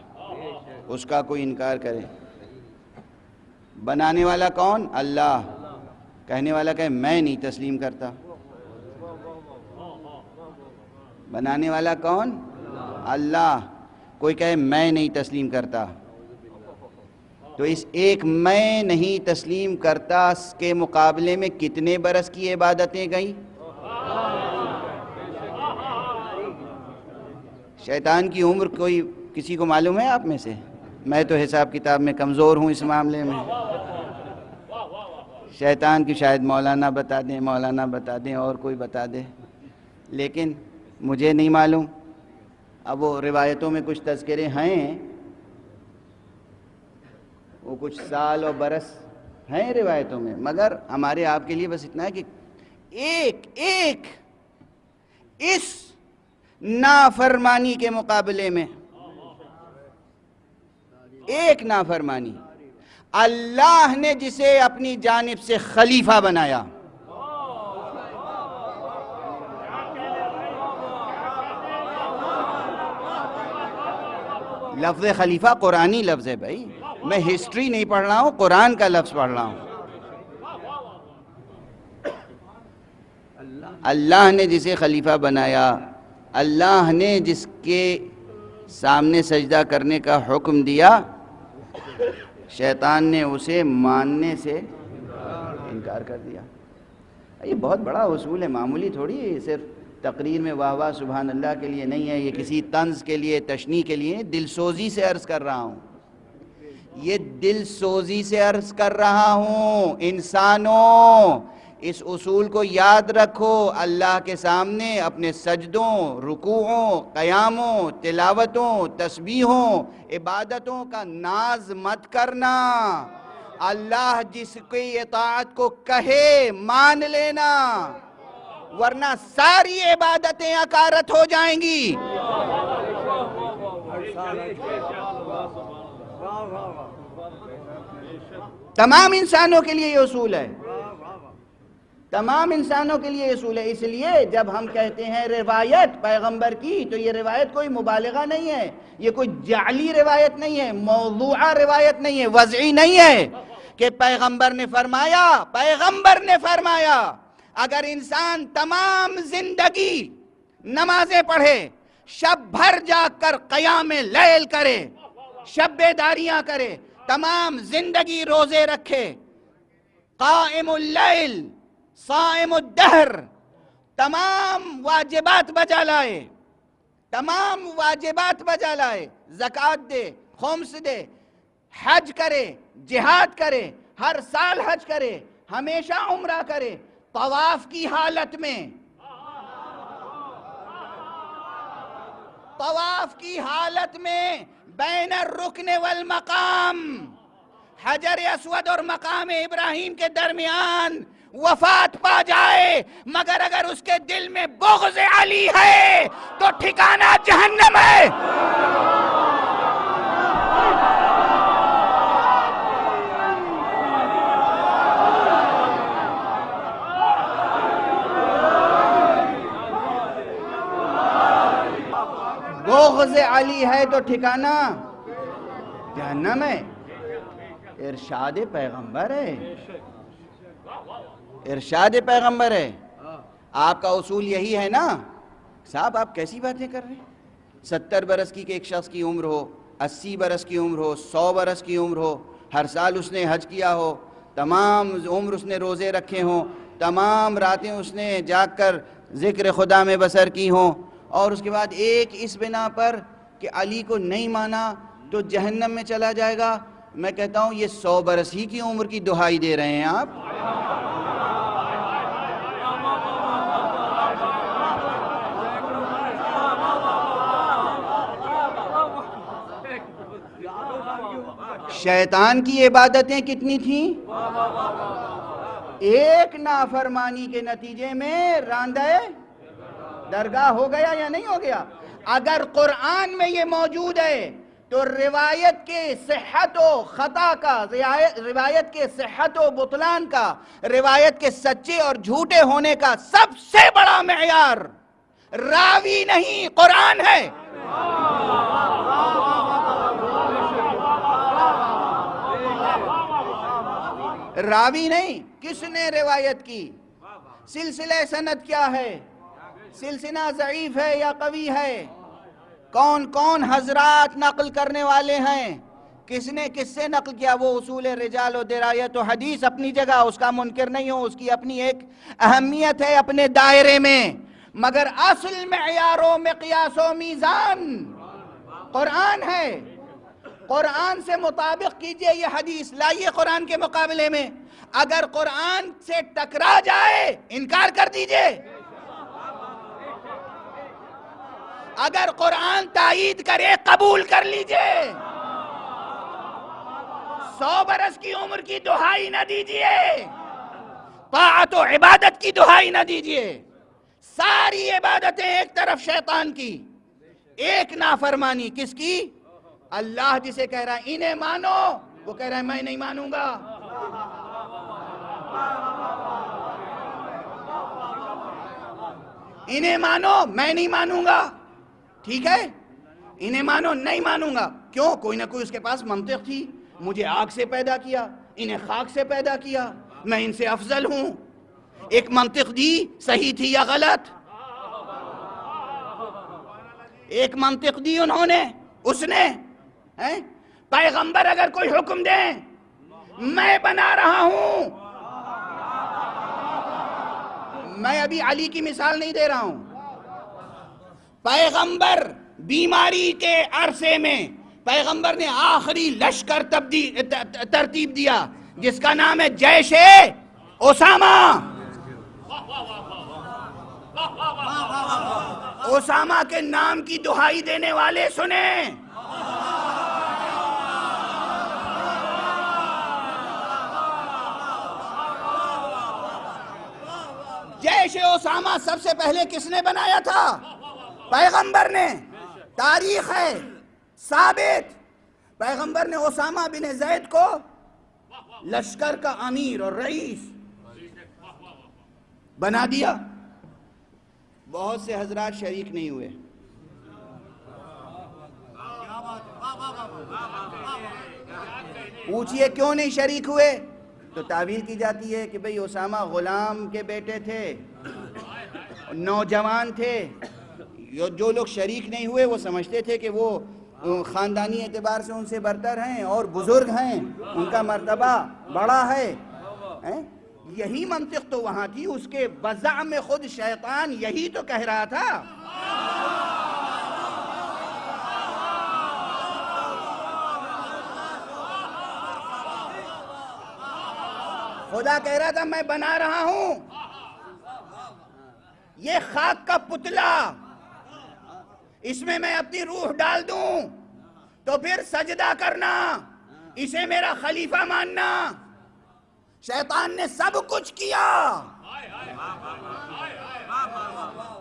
اس کا کوئی انکار کرے؟ بنانے والا کون؟ اللہ. کہنے والا کہے میں نہیں تسلیم کرتا. بنانے والا کون؟ اللہ. کوئی کہے میں نہیں تسلیم کرتا. تو اس ایک میں نہیں تسلیم کرتا کے مقابلے میں کتنے برس کی عبادتیں گئیں؟ شیطان کی عمر کوئی کسی کو معلوم ہے آپ میں سے؟ میں تو حساب کتاب میں کمزور ہوں اس معاملے میں. شیطان کی شاید مولانا بتا دیں اور کوئی بتا دے، لیکن مجھے نہیں معلوم. اب وہ روایتوں میں کچھ تذکرے ہیں، وہ کچھ سال اور برس ہیں روایتوں میں، مگر ہمارے آپ کے لیے بس اتنا ہے کہ ایک اس نافرمانی کے مقابلے میں ایک نافرمانی، اللہ نے جسے اپنی جانب سے خلیفہ بنایا، لفظ خلیفہ قرآنی لفظ ہے بھائی، میں ہسٹری نہیں پڑھ رہا ہوں، قرآن کا لفظ پڑھ رہا ہوں. اللہ نے جسے خلیفہ بنایا، اللہ نے جس کے سامنے سجدہ کرنے کا حکم دیا، شیطان نے اسے ماننے سے انکار کر دیا. یہ بہت بڑا اصول ہے، معمولی تھوڑی، صرف تقریر میں واہ واہ سبحان اللہ کے لیے نہیں ہے، یہ کسی طنز کے لیے، تشنیع کے لیے، دل سوزی سے عرض کر رہا ہوں. یہ دل سوزی سے عرض کر رہا ہوں. انسانوں اس اصول کو یاد رکھو، اللہ کے سامنے اپنے سجدوں، رکوعوں، قیاموں، تلاوتوں، تسبیحوں، عبادتوں کا ناز مت کرنا. اللہ جس کی اطاعت کو کہے مان لینا، ورنہ ساری عبادتیں اکارت ہو جائیں گی. تمام انسانوں کے لیے یہ اصول ہے، تمام انسانوں کے لیے اصول ہے. اس لیے جب ہم کہتے ہیں روایت پیغمبر کی، تو یہ روایت کوئی مبالغہ نہیں ہے، یہ کوئی جعلی روایت نہیں ہے، موضوعہ روایت نہیں ہے، وضعی نہیں ہے کہ پیغمبر نے فرمایا اگر انسان تمام زندگی نمازیں پڑھے، شب بھر جاگ کر قیام لیل کرے، شب بیداریاں کرے، تمام زندگی روزے رکھے، قائم اللیل صائم الدہر، تمام واجبات بجا لائے، زکوٰۃ دے، خمس دے، حج کرے، جہاد کرے، ہر سال حج کرے، ہمیشہ عمرہ کرے، طواف کی حالت میں بین الرکن والمقام، حجر اسود اور مقام ابراہیم کے درمیان وفات پا جائے، مگر اگر اس کے دل میں بغض علی ہے تو ٹھکانہ جہنم ہے. بغض علی ہے تو ٹھکانہ جہنم ہے. ارشاد پیغمبر ہے. آپ کا اصول یہی ہے نا صاحب؟ آپ کیسی باتیں کر رہے ہیں؟ 70 برس کی ایک شخص کی عمر ہو، 80 برس کی عمر ہو، 100 برس کی عمر ہو، ہر سال اس نے حج کیا ہو، تمام عمر اس نے روزے رکھے ہوں، تمام راتیں اس نے جاگ کر ذکر خدا میں بسر کی ہوں، اور اس کے بعد ایک اس بنا پر کہ علی کو نہیں مانا تو جہنم میں چلا جائے گا. میں کہتا ہوں یہ 100 برس ہی کی عمر کی دہائی دے رہے ہیں آپ. شیطان کی عبادتیں کتنی تھیں؟ ایک نافرمانی کے نتیجے میں راندہ درگاہ ہو گیا یا نہیں ہو گیا؟ اگر قرآن میں یہ موجود ہے تو روایت کے صحت و خطا کا، روایت کے صحت و بطلان کا، روایت کے سچے اور جھوٹے ہونے کا سب سے بڑا معیار راوی نہیں قرآن ہے. راوی نہیں، کس نے روایت کی، سلسلہ سند کیا ہے، سلسلہ ضعیف ہے یا قوی ہے، کون کون حضرات نقل کرنے والے ہیں، کس نے کس سے نقل کیا. وہ اصول رجال و درایت و حدیث اپنی جگہ، اس کا منکر نہیں ہو، اس کی اپنی ایک اہمیت ہے اپنے دائرے میں، مگر اصل معیار و مقیاس و میزان قرآن ہے. قرآن سے مطابق کیجئے، یہ حدیث لائیے قرآن کے مقابلے میں، اگر قرآن سے ٹکرا جائے انکار کر دیجئے، اگر قرآن تائید کرے قبول کر لیجئے. 100 برس کی عمر کی دہائی نہ دیجئے، طاعت و عبادت کی دہائی نہ دیجئے. ساری عبادتیں ایک طرف شیطان کی، ایک نافرمانی کس کی؟ اللہ جسے کہہ رہا ہے انہیں مانو، وہ کہہ رہا ہے میں نہیں مانوں گا. انہیں مانو، میں نہیں مانوں گا. ٹھیک ہے، انہیں مانو، نہیں مانوں گا. کیوں؟ کوئی نہ کوئی اس کے پاس منطق تھی. مجھے آگ سے پیدا کیا، انہیں خاک سے پیدا کیا، میں ان سے افضل ہوں. ایک منطق دی، صحیح تھی یا غلط؟ ایک منطق دی انہوں نے، اس نے. پیغمبر اگر کوئی حکم دیں، میں بنا رہا ہوں. میں ابھی علی کی مثال نہیں دے رہا ہوں. پیغمبر بیماری کے عرصے میں پیغمبر نے آخری لشکر ترتیب دیا جس کا نام ہے جیش اسامہ. اسامہ کے نام کی دہائی دینے والے سنیں. جیش اسامہ سب سے پہلے کس نے بنایا تھا؟ پیغمبر نے. تاریخ ہے ثابت. پیغمبر نے اسامہ بن زید کو لشکر کا امیر اور رئیس بنا دیا. بہت سے حضرات شریک نہیں ہوئے. پوچھئے کیوں نہیں شریک ہوئے؟ تو تعویل کی جاتی ہے کہ بھئی اسامہ غلام کے بیٹے تھے، نوجوان تھے. جو لوگ شریک نہیں ہوئے وہ سمجھتے تھے کہ وہ خاندانی اعتبار سے ان سے برتر ہیں اور بزرگ ہیں، ان کا مرتبہ بڑا ہے. یہی منطق تو وہاں تھی. اس کے بزعم خود شیطان یہی تو کہہ رہا تھا. خدا کہہ رہا تھا میں بنا رہا ہوں یہ خاک کا پتلا، اس میں میں اپنی روح ڈال دوں تو پھر سجدہ کرنا، اسے میرا خلیفہ ماننا. شیطان نے سب کچھ کیا.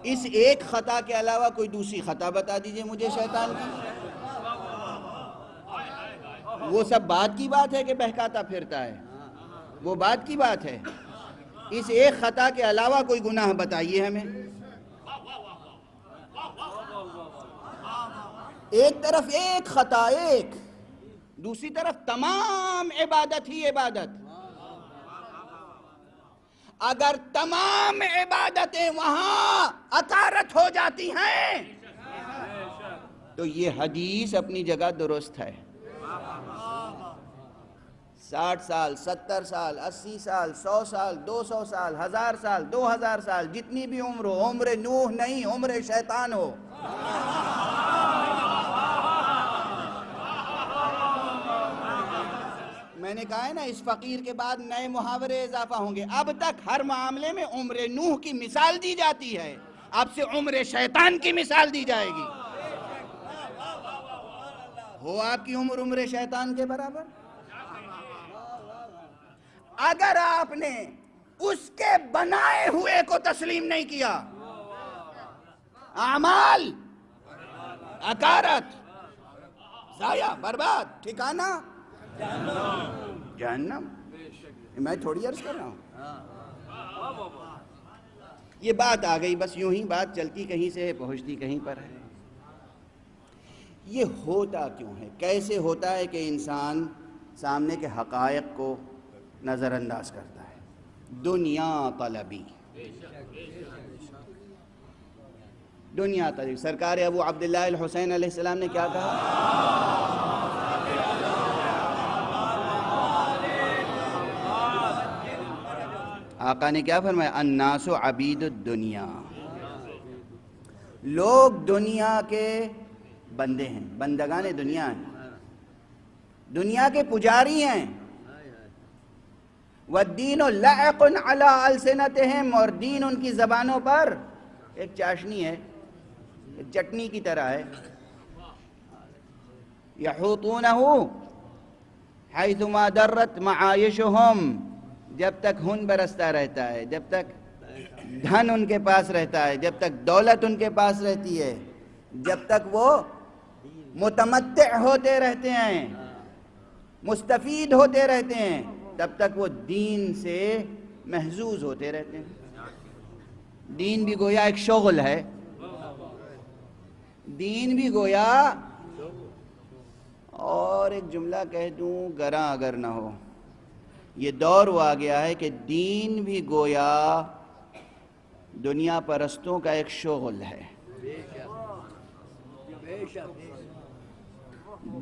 اس ایک خطا کے علاوہ کوئی دوسری خطا بتا دیجئے مجھے شیطان کی. وہ سب بات کی بات ہے کہ بہکاتا پھرتا ہے، وہ بات کی بات ہے. اس ایک خطا کے علاوہ کوئی گناہ بتائیے ہمیں. ایک طرف ایک خطا، ایک دوسری طرف تمام عبادت ہی عبادت. اگر تمام عبادتیں وہاں اطاعت ہو جاتی ہیں تو یہ حدیث اپنی جگہ درست ہے. 60 سال، 70 سال، 80 سال، 100 سال، 200 سال، 1000 سال، 2000 سال، جتنی بھی عمر ہو، عمر نوح نہیں، عمر شیطان ہو. میں نے کہا ہے نا اس فقیر کے بعد نئے محاورے اضافہ ہوں گے. اب تک ہر معاملے میں عمر نوح کی مثال دی جاتی ہے، اب سے عمر شیطان کی مثال دی جائے گی. ہو آپ کی عمر شیطان کے برابر. اگر آپ نے اس کے بنائے ہوئے کو تسلیم نہیں کیا، اعمال اکارت ضائع برباد، ٹھکانہ جہنم. میں تھوڑی عرض کر رہا ہوں. یہ بات آ گئی، بس یوں ہی بات چلتی کہیں سے ہے پہنچتی کہیں پر ہے. یہ ہوتا کیوں ہے؟ کیسے ہوتا ہے کہ انسان سامنے کے حقائق کو نظر انداز کرتا ہے؟ دنیا طلبی، دنیا طلبی۔ سرکار ابو عبداللہ الحسین علیہ السلام نے کیا کہا؟ آقا نے کیا فرمایا؟ الناس عبید الدنیا، لوگ دنیا کے بندے ہیں، بندگان دنیا ہیں، دنیا کے پجاری ہیں۔ والدین لعق علی السنتہم، اور دین ان کی زبانوں پر ایک چاشنی ہے، ایک چٹنی کی طرح ہے۔ یحوطونہ حیثما درت معایشہم، جب تک خون برستا رہتا ہے، جب تک دھن ان کے پاس رہتا ہے، جب تک دولت ان کے پاس رہتی ہے، جب تک وہ متمتع ہوتے رہتے ہیں، مستفید ہوتے رہتے ہیں، تب تک وہ دین سے محظوظ ہوتے رہتے ہیں۔ دین بھی گویا ایک شغل ہے، دین بھی گویا، اور ایک جملہ کہہ دوں گراں اگر نہ ہو، یہ دور وہ آ گیا ہے کہ دین بھی گویا دنیا پرستوں کا ایک شغل ہے،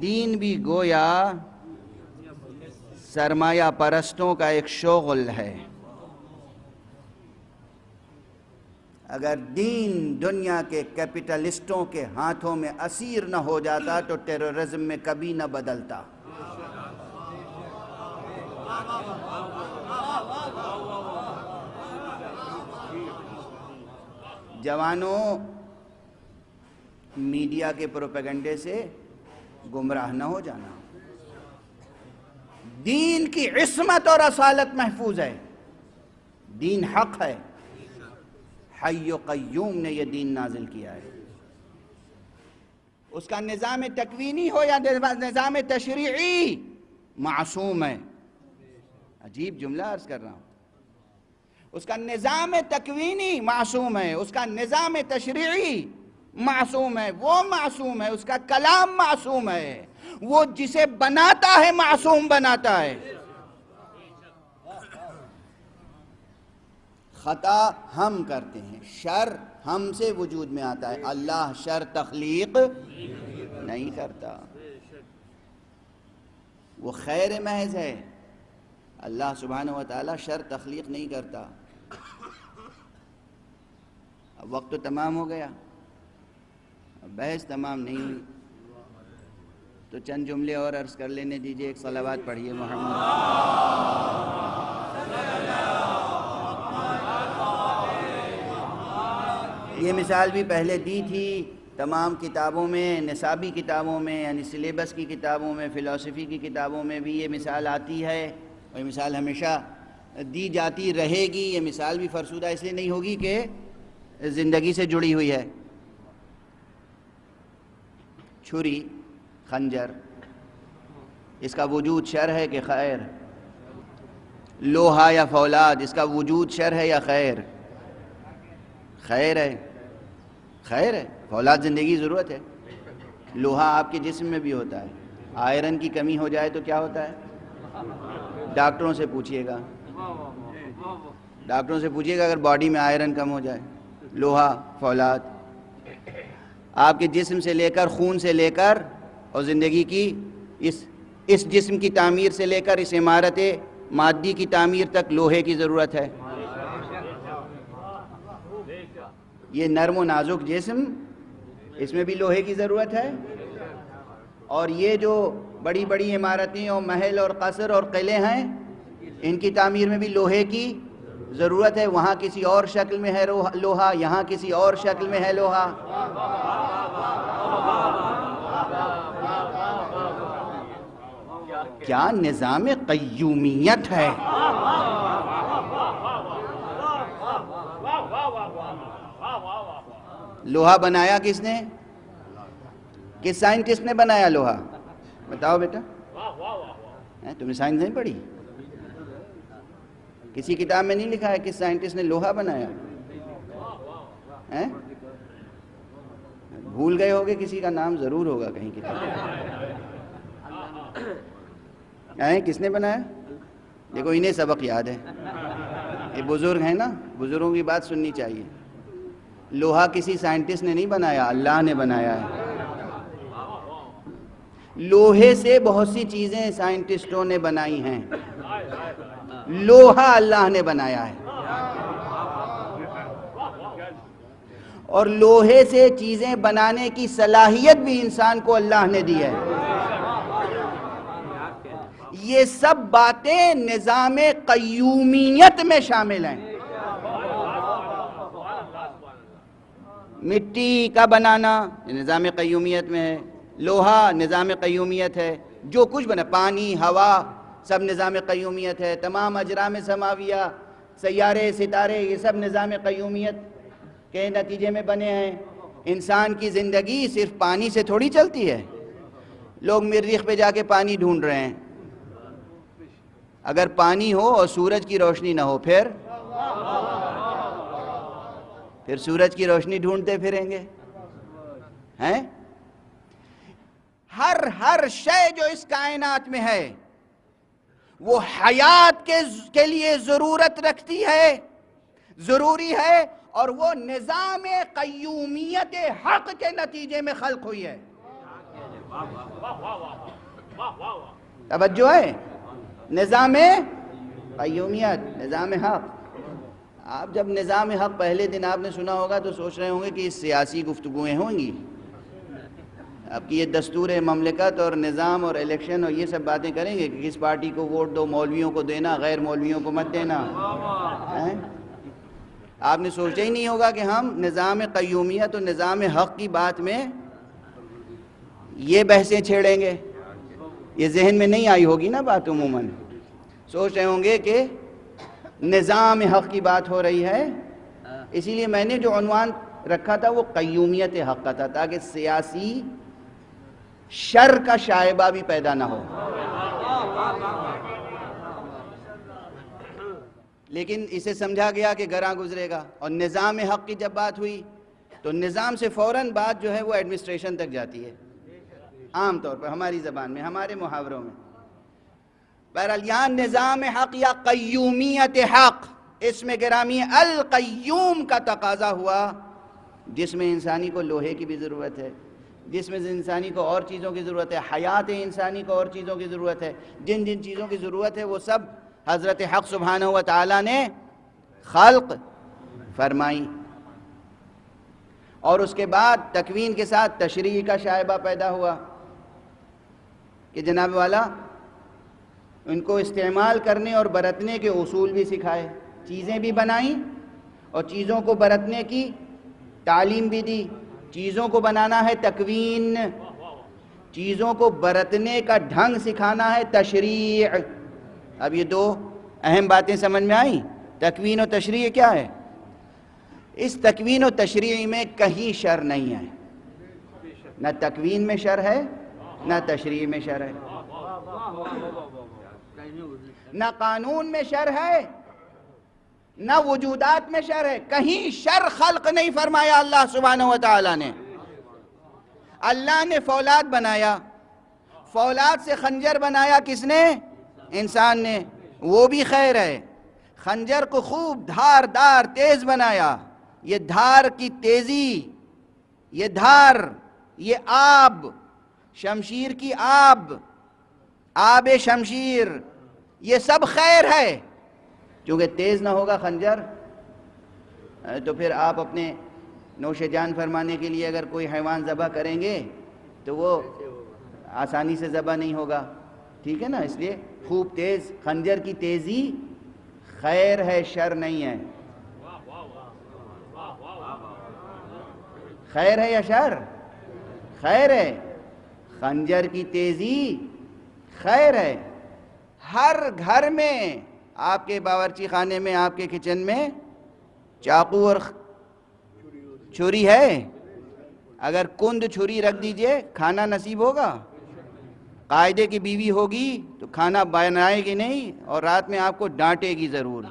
دین بھی گویا سرمایہ پرستوں کا ایک شغل ہے۔ اگر دین دنیا کے کیپٹلسٹوں کے ہاتھوں میں اسیر نہ ہو جاتا تو ٹیررزم میں کبھی نہ بدلتا۔ جوانوں، میڈیا کے پروپیگنڈے سے گمراہ نہ ہو جانا۔ دین کی عصمت اور اصالت محفوظ ہے، دین حق ہے، حی و قیوم نے یہ دین نازل کیا ہے۔ اس کا نظام تکوینی ہو یا نظام تشریعی معصوم ہے۔ عجیب جملہ عرض کر رہا ہوں، اس کا نظام تکوینی معصوم ہے، اس کا نظام تشریعی معصوم ہے، وہ معصوم ہے، اس کا کلام معصوم ہے، وہ جسے بناتا ہے معصوم بناتا ہے۔ خطا ہم کرتے ہیں، شر ہم سے وجود میں آتا ہے، اللہ شر تخلیق نہیں کرتا، وہ خیر محض ہے، اللہ سبحانہ وتعالی شر تخلیق نہیں کرتا۔ اب وقت تو تمام ہو گیا، اب بحث تمام نہیں ہوئی، تو چند جملے اور عرض کر لینے دیجئے۔ ایک صلوات پڑھیے محمد۔ یہ مثال بھی پہلے دی تھی، تمام کتابوں میں، نصابی کتابوں میں، یعنی سلیبس کی کتابوں میں، فلسفی کی کتابوں میں بھی یہ مثال آتی ہے، اور یہ مثال ہمیشہ دی جاتی رہے گی۔ یہ مثال بھی فرسودہ اس لیے نہیں ہوگی کہ زندگی سے جڑی ہوئی ہے۔ چھری، خنجر، اس کا وجود شر ہے کہ خیر؟ لوہا یا فولاد، اس کا وجود شر ہے یا خیر؟ خیر ہے، خیر ہے۔ فولاد زندگی ضرورت ہے، لوہا آپ کے جسم میں بھی ہوتا ہے، آئرن کی کمی ہو جائے تو کیا ہوتا ہے؟ ڈاکٹروں سے پوچھئے گا، ڈاکٹروں سے پوچھئے گا اگر باڈی میں آئرن کم ہو جائے۔ لوہا، فولاد، آپ کے جسم سے لے کر، خون سے لے کر، اور زندگی کی اس جسم کی تعمیر سے لے کر اس عمارت مادی کی تعمیر تک لوہے کی ضرورت ہے۔ یہ نرم و نازک جسم، اس میں بھی لوہے کی ضرورت ہے، اور یہ جو بڑی بڑی عمارتیں اور محل اور قصر اور قلعے ہیں، ان کی تعمیر میں بھی لوہے کی ضرورت ہے۔ وہاں کسی اور شکل میں ہے لوہا، یہاں کسی اور شکل میں ہے لوہا۔ کیا نظام قیومیت ہے! لوہا بنایا کس نے؟ کس سائنٹسٹ نے بنایا لوہا؟ بتاؤ بیٹا، تم نے سائنس نہیں پڑھی؟ کسی کتاب میں نہیں لکھا ہے کس سائنٹسٹ نے لوہا بنایا؟ بھول گئے ہوگے، کسی کا نام ضرور ہوگا کہیں کتاب میں۔ کس نے بنایا؟ دیکھو انہیں سبق یاد ہے، یہ بزرگ ہیں نا، بزرگوں کی بات سننی چاہیے۔ لوہا کسی سائنٹسٹ نے نہیں بنایا، اللہ نے بنایا ہے۔ لوہے سے بہت سی چیزیں سائنٹسٹوں نے بنائی ہیں، لوہا اللہ نے بنایا ہے۔ اور لوہے سے چیزیں بنانے کی صلاحیت بھی انسان کو اللہ نے دی ہے۔ یہ سب باتیں نظام قیومیت میں شامل ہیں۔ مٹی کا بنانا نظام قیومیت میں ہے، لوہا نظام قیومیت ہے، جو کچھ بنا، پانی، ہوا، سب نظام قیومیت ہے، تمام اجرام سماویہ، سیارے، ستارے، یہ سب نظام قیومیت کے نتیجے میں بنے ہیں۔ انسان کی زندگی صرف پانی سے تھوڑی چلتی ہے۔ لوگ مریخ پہ جا کے پانی ڈھونڈ رہے ہیں۔ اگر پانی ہو اور سورج کی روشنی نہ ہو پھر سورج کی روشنی ڈھونڈتے پھریں گے ہیں؟ ہر شے جو اس کائنات میں ہے وہ حیات کے لیے ضرورت رکھتی ہے، ضروری ہے، اور وہ نظام قیومیت حق کے نتیجے میں خلق ہوئی ہے۔ توجہ ہے؟ نظام قیومیت، نظام حق۔ آپ جب نظام حق پہلے دن آپ نے سنا ہوگا تو سوچ رہے ہوں گے کہ یہ سیاسی گفتگویں ہوں گی، آپ کی یہ دستور مملکت اور نظام اور الیکشن اور یہ سب باتیں کریں گے کہ کس پارٹی کو ووٹ دو، مولویوں کو دینا، غیر مولویوں کو مت دینا۔ آپ نے سوچا ہی نہیں ہوگا کہ ہم نظام قیومیت اور نظام حق کی بات میں یہ بحثیں چھیڑیں گے۔ یہ ذہن میں نہیں آئی ہوگی نا بات، عموماً سوچ رہے ہوں گے کہ نظام حق کی بات ہو رہی ہے۔ اسی لیے میں نے جو عنوان رکھا تھا وہ قیومیت حق کا تھا، تاکہ سیاسی شر کا شائبہ بھی پیدا نہ ہو۔ لیکن اسے سمجھا گیا کہ گراں گزرے گا، اور نظام حق کی جب بات ہوئی تو نظام سے فوراً بات جو ہے وہ ایڈمنسٹریشن تک جاتی ہے، عام طور پر ہماری زبان میں، ہمارے محاوروں میں۔ بہرحال یہاں نظام حق یا قیومیت حق، اس میں گرامی القیوم کا تقاضا ہوا، جس میں انسانی کو لوہے کی بھی ضرورت ہے، جس میں انسانی کو اور چیزوں کی ضرورت ہے، حیات انسانی کو اور چیزوں کی ضرورت ہے، جن جن چیزوں کی ضرورت ہے وہ سب حضرت حق سبحانہ و تعالی نے خلق فرمائی۔ اور اس کے بعد تکوین کے ساتھ تشریع کا شائبہ پیدا ہوا کہ جناب والا ان کو استعمال کرنے اور برتنے کے اصول بھی سکھائے، چیزیں بھی بنائیں اور چیزوں کو برتنے کی تعلیم بھی دی۔ چیزوں کو بنانا ہے تکوین، چیزوں کو برتنے کا ڈھنگ سکھانا ہے تشریع۔ اب یہ دو اہم باتیں سمجھ میں آئیں؟ تکوین و تشریع کیا ہے؟ اس تکوین و تشریع میں کہیں شر نہیں ہے، نہ تکوین میں شر ہے، نہ تشریع میں شر ہے، نہ قانون میں شر ہے، نہ وجودات میں شر ہے، کہیں شر خلق نہیں فرمایا اللہ سبحانہ و تعالی نے۔ اللہ نے فولاد بنایا، فولاد سے خنجر بنایا کس نے؟ انسان نے، وہ بھی خیر ہے۔ خنجر کو خوب دھار دار تیز بنایا، یہ دھار کی تیزی، یہ دھار، یہ آب، شمشیر کی آب، آب شمشیر، یہ سب خیر ہے۔ چونکہ تیز نہ ہوگا خنجر تو پھر آپ اپنے نوش جان فرمانے کے لیے اگر کوئی حیوان ذبح کریں گے تو وہ آسانی سے ذبح نہیں ہوگا، ٹھیک ہے نا؟ اس لیے خوب تیز، خنجر کی تیزی خیر ہے، شر نہیں ہے۔ خیر ہے یا شر؟ خیر ہے۔ خنجر کی تیزی خیر ہے۔ ہر گھر میں، آپ کے باورچی خانے میں، آپ کے کچن میں چاقو اور چھری ہے، اگر کند چھری رکھ دیجئے کھانا نصیب ہوگا؟ قاعدے کی بیوی ہوگی تو کھانا بنائے گی نہیں اور رات میں آپ کو ڈانٹے گی ضرور۔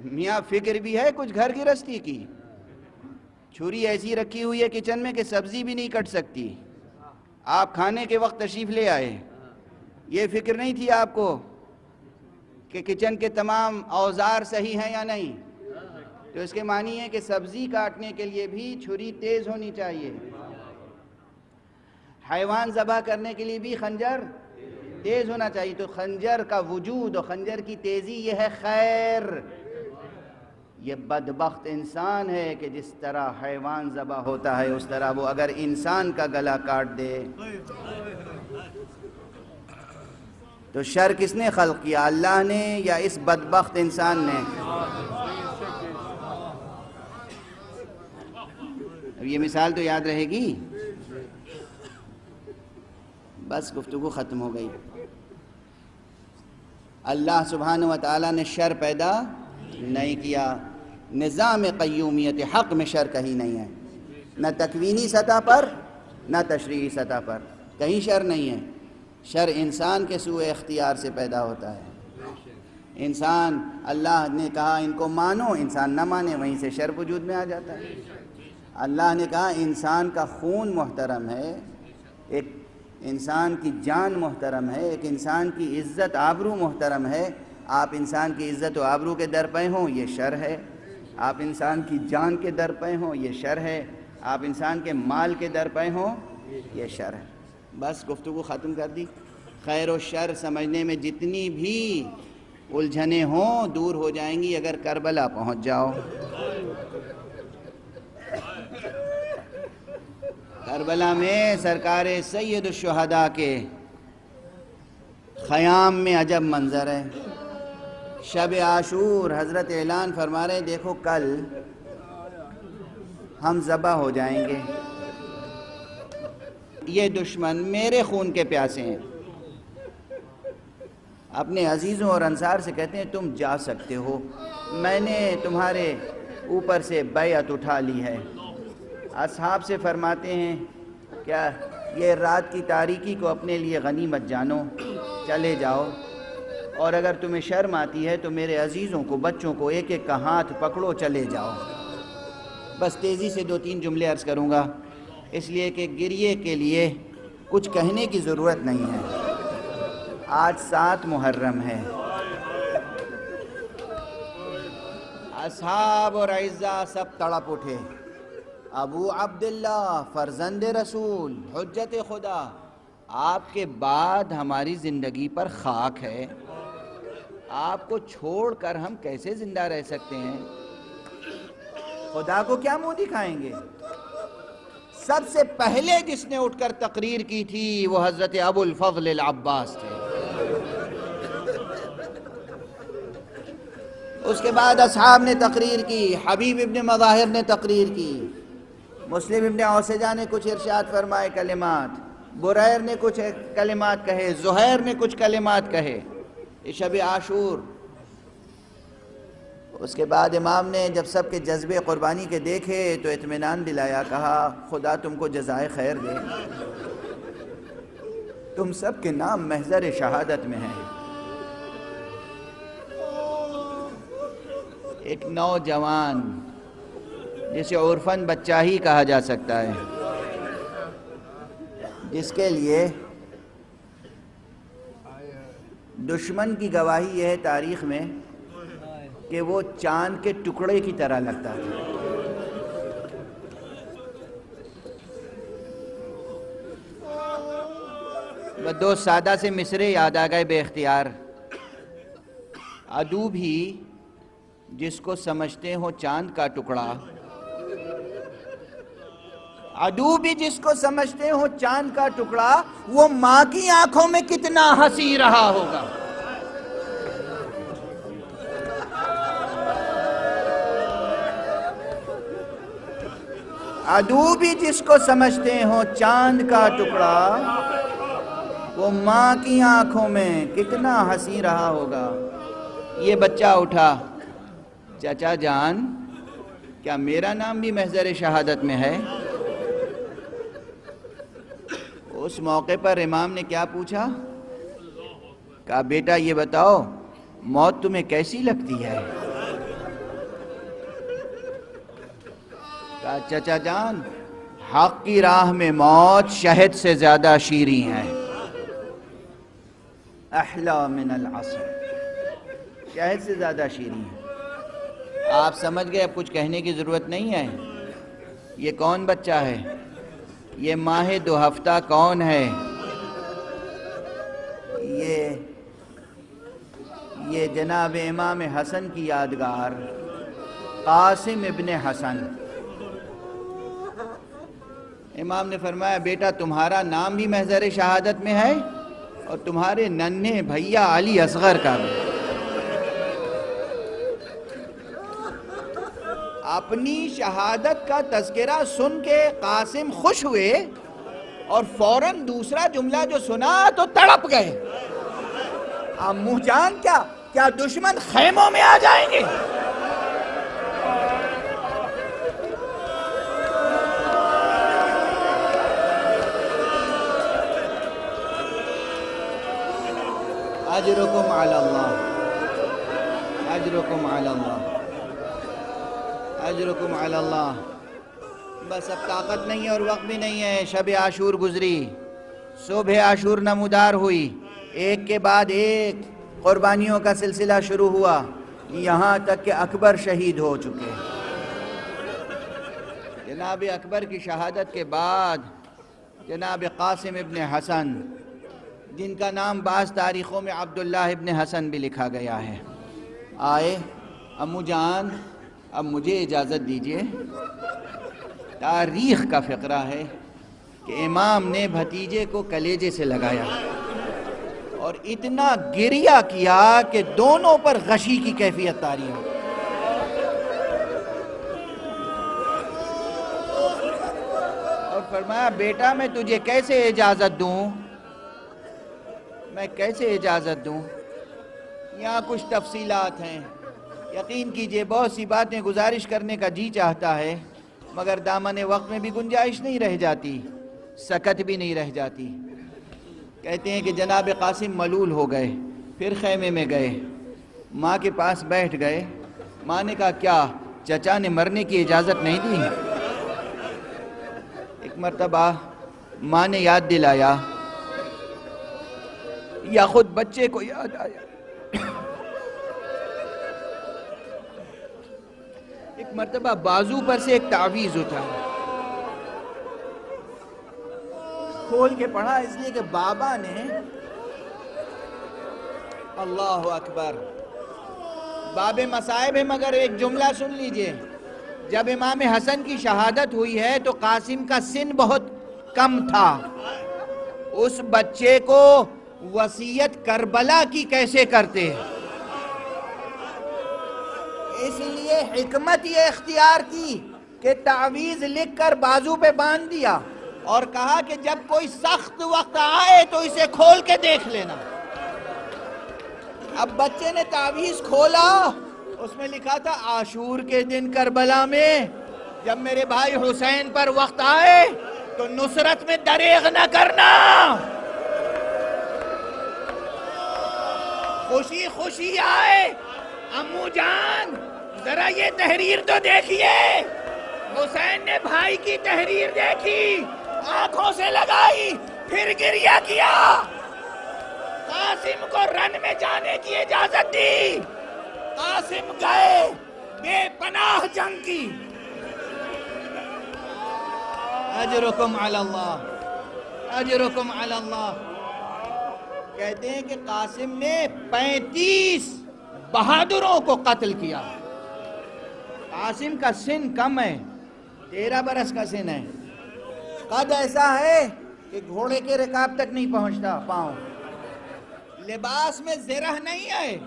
میاں فکر بھی ہے کچھ گھر گرہستی کی، چھری ایسی رکھی ہوئی ہے کچن میں کہ سبزی بھی نہیں کٹ سکتی. آپ کھانے کے وقت تشریف لے آئے, یہ فکر نہیں تھی آپ کو کہ کچن کے تمام اوزار صحیح ہیں یا نہیں, تو اس کے معنی ہے کہ سبزی کاٹنے کے لیے بھی چھری تیز ہونی چاہیے. حیوان ذبح کرنے کے لیے بھی خنجر تیز ہونا چاہیے. تو خنجر کا وجود اور خنجر کی تیزی یہ ہے خیر. یہ بدبخت انسان ہے کہ جس طرح حیوان ذبح ہوتا ہے اس طرح وہ اگر انسان کا گلا کاٹ دے. تو شر کس نے خلق کیا, اللہ نے یا اس بدبخت انسان نے؟ اب یہ مثال تو یاد رہے گی. بس گفتگو ختم ہو گئی. اللہ سبحانہ و تعالیٰ نے شر پیدا نہیں کیا. نظام قیومیت حق میں شر کہیں نہیں ہے, نہ تکوینی سطح پر نہ تشریعی سطح پر کہیں شر نہیں ہے. شر انسان کے سوء اختیار سے پیدا ہوتا ہے. انسان, اللہ نے کہا ان کو مانو, انسان نہ مانے, وہیں سے شر وجود میں آ جاتا ہے. اللہ نے کہا انسان کا خون محترم ہے, ایک انسان کی جان محترم ہے, ایک انسان کی عزت آبرو محترم ہے. آپ انسان کی عزت و آبرو کے در پہ ہوں یہ شر ہے. آپ انسان کی جان کے در پہ ہوں یہ شر ہے. آپ انسان کے مال کے در پہ ہوں یہ شر ہے. بس گفتگو ختم کر دی. خیر و شر سمجھنے میں جتنی بھی الجھنیں ہوں دور ہو جائیں گی اگر کربلا پہنچ جاؤ. کربلا میں سرکار سید الشہداء کے خیام میں عجب منظر ہے. شب عاشور حضرت اعلان فرما رہے دیکھو کل ہم ذبح ہو جائیں گے, یہ دشمن میرے خون کے پیاسے ہیں. اپنے عزیزوں اور انصار سے کہتے ہیں تم جا سکتے ہو, میں نے تمہارے اوپر سے بیعت اٹھا لی ہے. اصحاب سے فرماتے ہیں کیا یہ رات کی تاریکی کو اپنے لیے غنیمت جانو, چلے جاؤ, اور اگر تمہیں شرم آتی ہے تو میرے عزیزوں کو, بچوں کو ایک ایک کا ہاتھ پکڑو, چلے جاؤ. بس تیزی سے 2-3 جملے عرض کروں گا اس لیے کہ گریے کے لیے کچھ کہنے کی ضرورت نہیں ہے. آج 7 محرم ہے. اصحاب اور اعزاء سب تڑپ اٹھے. ابو عبداللہ فرزند رسول حجت خدا, آپ کے بعد ہماری زندگی پر خاک ہے, آپ کو چھوڑ کر ہم کیسے زندہ رہ سکتے ہیں؟ خدا کو کیا منہ دکھائیں گے؟ سب سے پہلے جس نے اٹھ کر تقریر کی تھی وہ حضرت ابو الفضل العباس تھے. اس کے بعد اصحاب نے تقریر کی, حبیب ابن مظاہر نے تقریر کی, مسلم ابن اوسجہ نے کچھ ارشاد فرمائے کلمات, بریر نے کچھ کلمات کہے, زہیر نے کچھ کلمات کہے. یہ شب عاشور. اس کے بعد امام نے جب سب کے جذبے قربانی کے دیکھے تو اطمینان دلایا, کہا خدا تم کو جزائے خیر دے, تم سب کے نام محضر شہادت میں ہیں. ایک نوجوان جسے عرفاً بچہ ہی کہا جا سکتا ہے, جس کے لیے دشمن کی گواہی یہ ہے تاریخ میں کہ وہ چاند کے ٹکڑے کی طرح لگتا تھا. وہ 2 سادہ سے مصرے یاد آ گئے بے اختیار. عدو بھی جس کو سمجھتے ہو چاند کا ٹکڑا, عدو بھی جس کو سمجھتے ہو چاند کا ٹکڑا, وہ ماں کی آنکھوں میں کتنا ہنسی رہا ہوگا. عدو بھی جس کو سمجھتے ہو چاند کا ٹکڑا, وہ ماں کی آنکھوں میں کتنا ہنسی رہا ہوگا. یہ بچہ اٹھا, چچا جان کیا میرا نام بھی محضر شہادت میں ہے؟ اس موقع پر امام نے کیا پوچھا؟ کہا بیٹا یہ بتاؤ موت تمہیں کیسی لگتی ہے؟ کہا چچا جان حق کی راہ میں موت شہد سے زیادہ شیریں ہے، احلا من العسل، شہد سے زیادہ شیریں ہے۔ آپ سمجھ گئے، اب کچھ کہنے کی ضرورت نہیں ہے۔ یہ کون بچہ ہے؟ یہ ماہ 2 ہفتہ کون ہے؟ یہ جناب امام حسن کی یادگار قاسم ابن حسن۔ امام نے فرمایا بیٹا تمہارا نام بھی محضر شہادت میں ہے اور تمہارے ننھے بھیا علی اصغر کا بھی۔ اپنی شہادت کا تذکرہ سن کے قاسم خوش ہوئے اور فوراً دوسرا جملہ جو سنا تو تڑپ گئے، امو جان کیا دشمن خیموں میں آ جائیں گے؟ اجرکم علی اللہ، اجرکم علی اللہ، اجرکم علی اللہ۔ بس اب طاقت نہیں ہے اور وقت بھی نہیں ہے۔ شب عاشور گزری، صبح عاشور نمودار ہوئی، ایک کے بعد ایک قربانیوں کا سلسلہ شروع ہوا، یہاں تک کہ اکبر شہید ہو چکے۔ جناب اکبر کی شہادت کے بعد جناب قاسم ابن حسن، جن کا نام بعض تاریخوں میں عبداللہ ابن حسن بھی لکھا گیا ہے، آئے، امو جان اب مجھے اجازت دیجئے۔ تاریخ کا فقرہ ہے کہ امام نے بھتیجے کو کلیجے سے لگایا اور اتنا گریہ کیا کہ دونوں پر غشی کی کیفیت طاری ہو۔ اور فرمایا بیٹا میں تجھے کیسے اجازت دوں، میں کیسے اجازت دوں؟ یہاں کچھ تفصیلات ہیں، یقین کیجئے بہت سی باتیں گزارش کرنے کا جی چاہتا ہے مگر دامن وقت میں بھی گنجائش نہیں رہ جاتی، سکت بھی نہیں رہ جاتی۔ کہتے ہیں کہ جناب قاسم ملول ہو گئے، پھر خیمے میں گئے، ماں کے پاس بیٹھ گئے۔ ماں نے کہا کیا چچا نے مرنے کی اجازت نہیں دی؟ ایک مرتبہ ماں نے یاد دلایا یا خود بچے کو یاد آیا، ایک مرتبہ بازو پر سے ایک تعویذ اٹھا، کھول کے پڑھا، اس لیے کہ بابا نے، اللہ اکبر، باب مصائب ہے مگر ایک جملہ سن لیجئے۔ جب امام حسن کی شہادت ہوئی ہے تو قاسم کا سن بہت کم تھا، اس بچے کو وصیت کربلا کی کیسے کرتے؟ اس لیے حکمت یہ اختیار کی کہ تعویذ لکھ کر بازو پہ باندھ دیا اور کہا کہ جب کوئی سخت وقت آئے تو اسے کھول کے دیکھ لینا۔ اب بچے نے تعویذ کھولا، اس میں لکھا تھا عاشور کے دن کربلا میں جب میرے بھائی حسین پر وقت آئے تو نصرت میں دریغ نہ کرنا۔ خوشی خوشی آئے، امو جان ذرا یہ تحریر تو دیکھیے۔ حسین نے بھائی کی تحریر دیکھی، آنکھوں سے لگائی، پھر گریہ کیا، قاسم کو رن میں جانے کی اجازت دی۔ قاسم گئے، بے پناہ جنگ کی۔ اجرکم علی اللہ، اجرکم علی اللہ۔ کہتے ہیں کہ قاسم نے 35 بہادروں کو قتل کیا۔ قاسم کا سن کم ہے، 13 برس کا سن ہے، قد ایسا ہے کہ گھوڑے کے رکاب تک نہیں پہنچتا پاؤں، لباس میں زرہ نہیں ہے،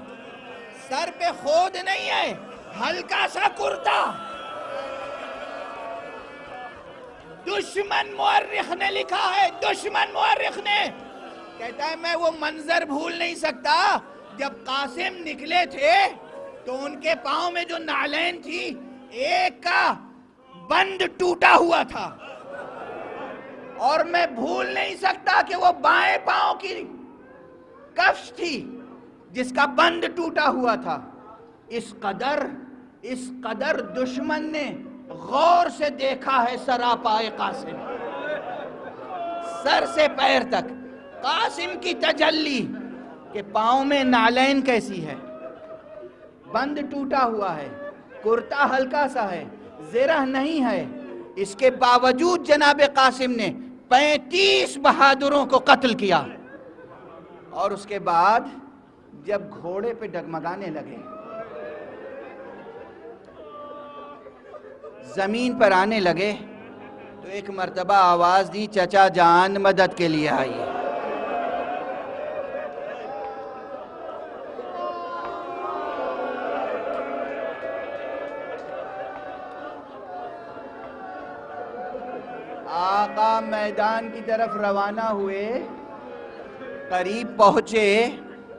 سر پہ خود نہیں ہے، ہلکا سا کرتا۔ دشمن مورخ نے لکھا ہے، دشمن مورخ نے کہتا ہے میں وہ منظر بھول نہیں سکتا جب قاسم نکلے تھے تو ان کے پاؤں میں جو نعلین تھی ایک کا بند ٹوٹا ہوا تھا، اور میں بھول نہیں سکتا کہ وہ بائیں پاؤں کی کفش تھی جس کا بند ٹوٹا ہوا تھا۔ اس قدر دشمن نے غور سے دیکھا ہے سراپائے قاسم، سر سے پیر تک قاسم کی تجلی، کہ پاؤں میں نالین کیسی ہے، بند ٹوٹا ہوا ہے، کرتا ہلکا سا ہے، زرہ نہیں ہے، اس کے باوجود جناب قاسم نے 35 بہادروں کو قتل کیا، اور اس کے بعد جب گھوڑے پہ ڈگمگانے لگے، زمین پر آنے لگے، تو ایک مرتبہ آواز دی، چچا جان مدد کے لیے آئیے۔ آقا میدان کی طرف روانہ ہوئے، قریب پہنچے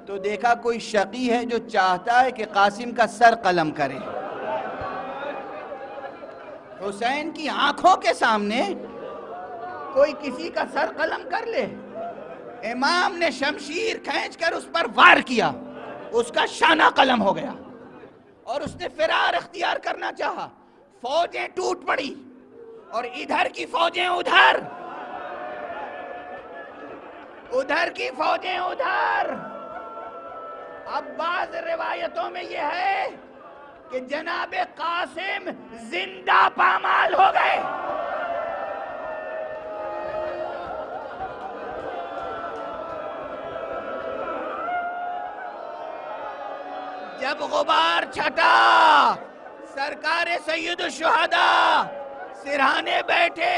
تو دیکھا کوئی شقی ہے جو چاہتا ہے کہ قاسم کا سر قلم کرے۔ حسین کی آنکھوں کے سامنے کوئی کسی کا سر قلم کر لے، امام نے شمشیر کھینچ کر اس پر وار کیا، اس کا شانہ قلم ہو گیا، اور اس نے فرار اختیار کرنا چاہا، فوجیں ٹوٹ پڑی، اور ادھر کی فوجیں ادھر، ادھر کی فوجیں ادھر۔ اب بعض روایتوں میں یہ ہے کہ جناب قاسم زندہ پامال ہو گئے۔ جب غبار چھٹا، سرکار سید الشہداء سرہانے بیٹھے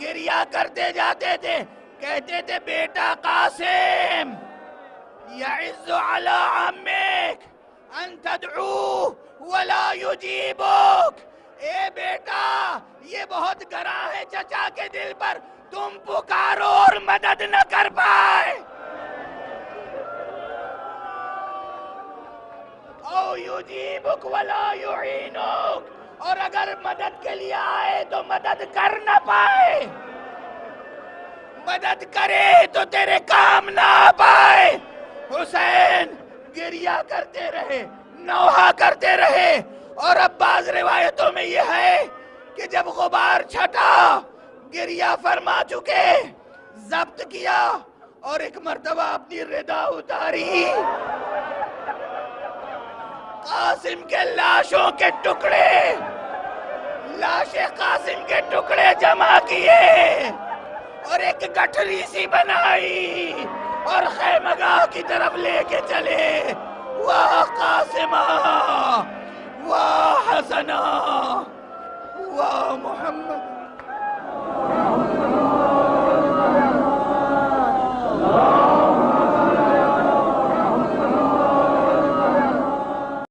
گریہ کرتے جاتے تھے، کہتے تھے بیٹا قاسم، یعز علی عمک ان تدعو ولا یجیبک، اے بیٹا یہ بہت گراں ہے چچا کے دل پر، تم پکارو اور مدد نہ کر پائے، او یجیبک ولا یعینک، اور اگر مدد کے لیے آئے تو مدد کر نہ پائے، مدد کرے تو تیرے کام نہ پائے۔ حسین گریہ کرتے رہے، نوحہ کرتے رہے، اور اب بعض روایتوں میں یہ ہے کہ جب غبار چھٹا، گریہ فرما چکے، ضبط کیا، اور ایک مرتبہ اپنی ردا اتاری، قاسم کے لاشوں کے ٹکڑے، لاشیں قاسم کے ٹکڑے جمع کیے، اور ایک گٹھری سی بنائی، اور خیمگاہ کی طرف لے کے چلے، واہ قاسمہ، واہ حسنہ، واہ محمد۔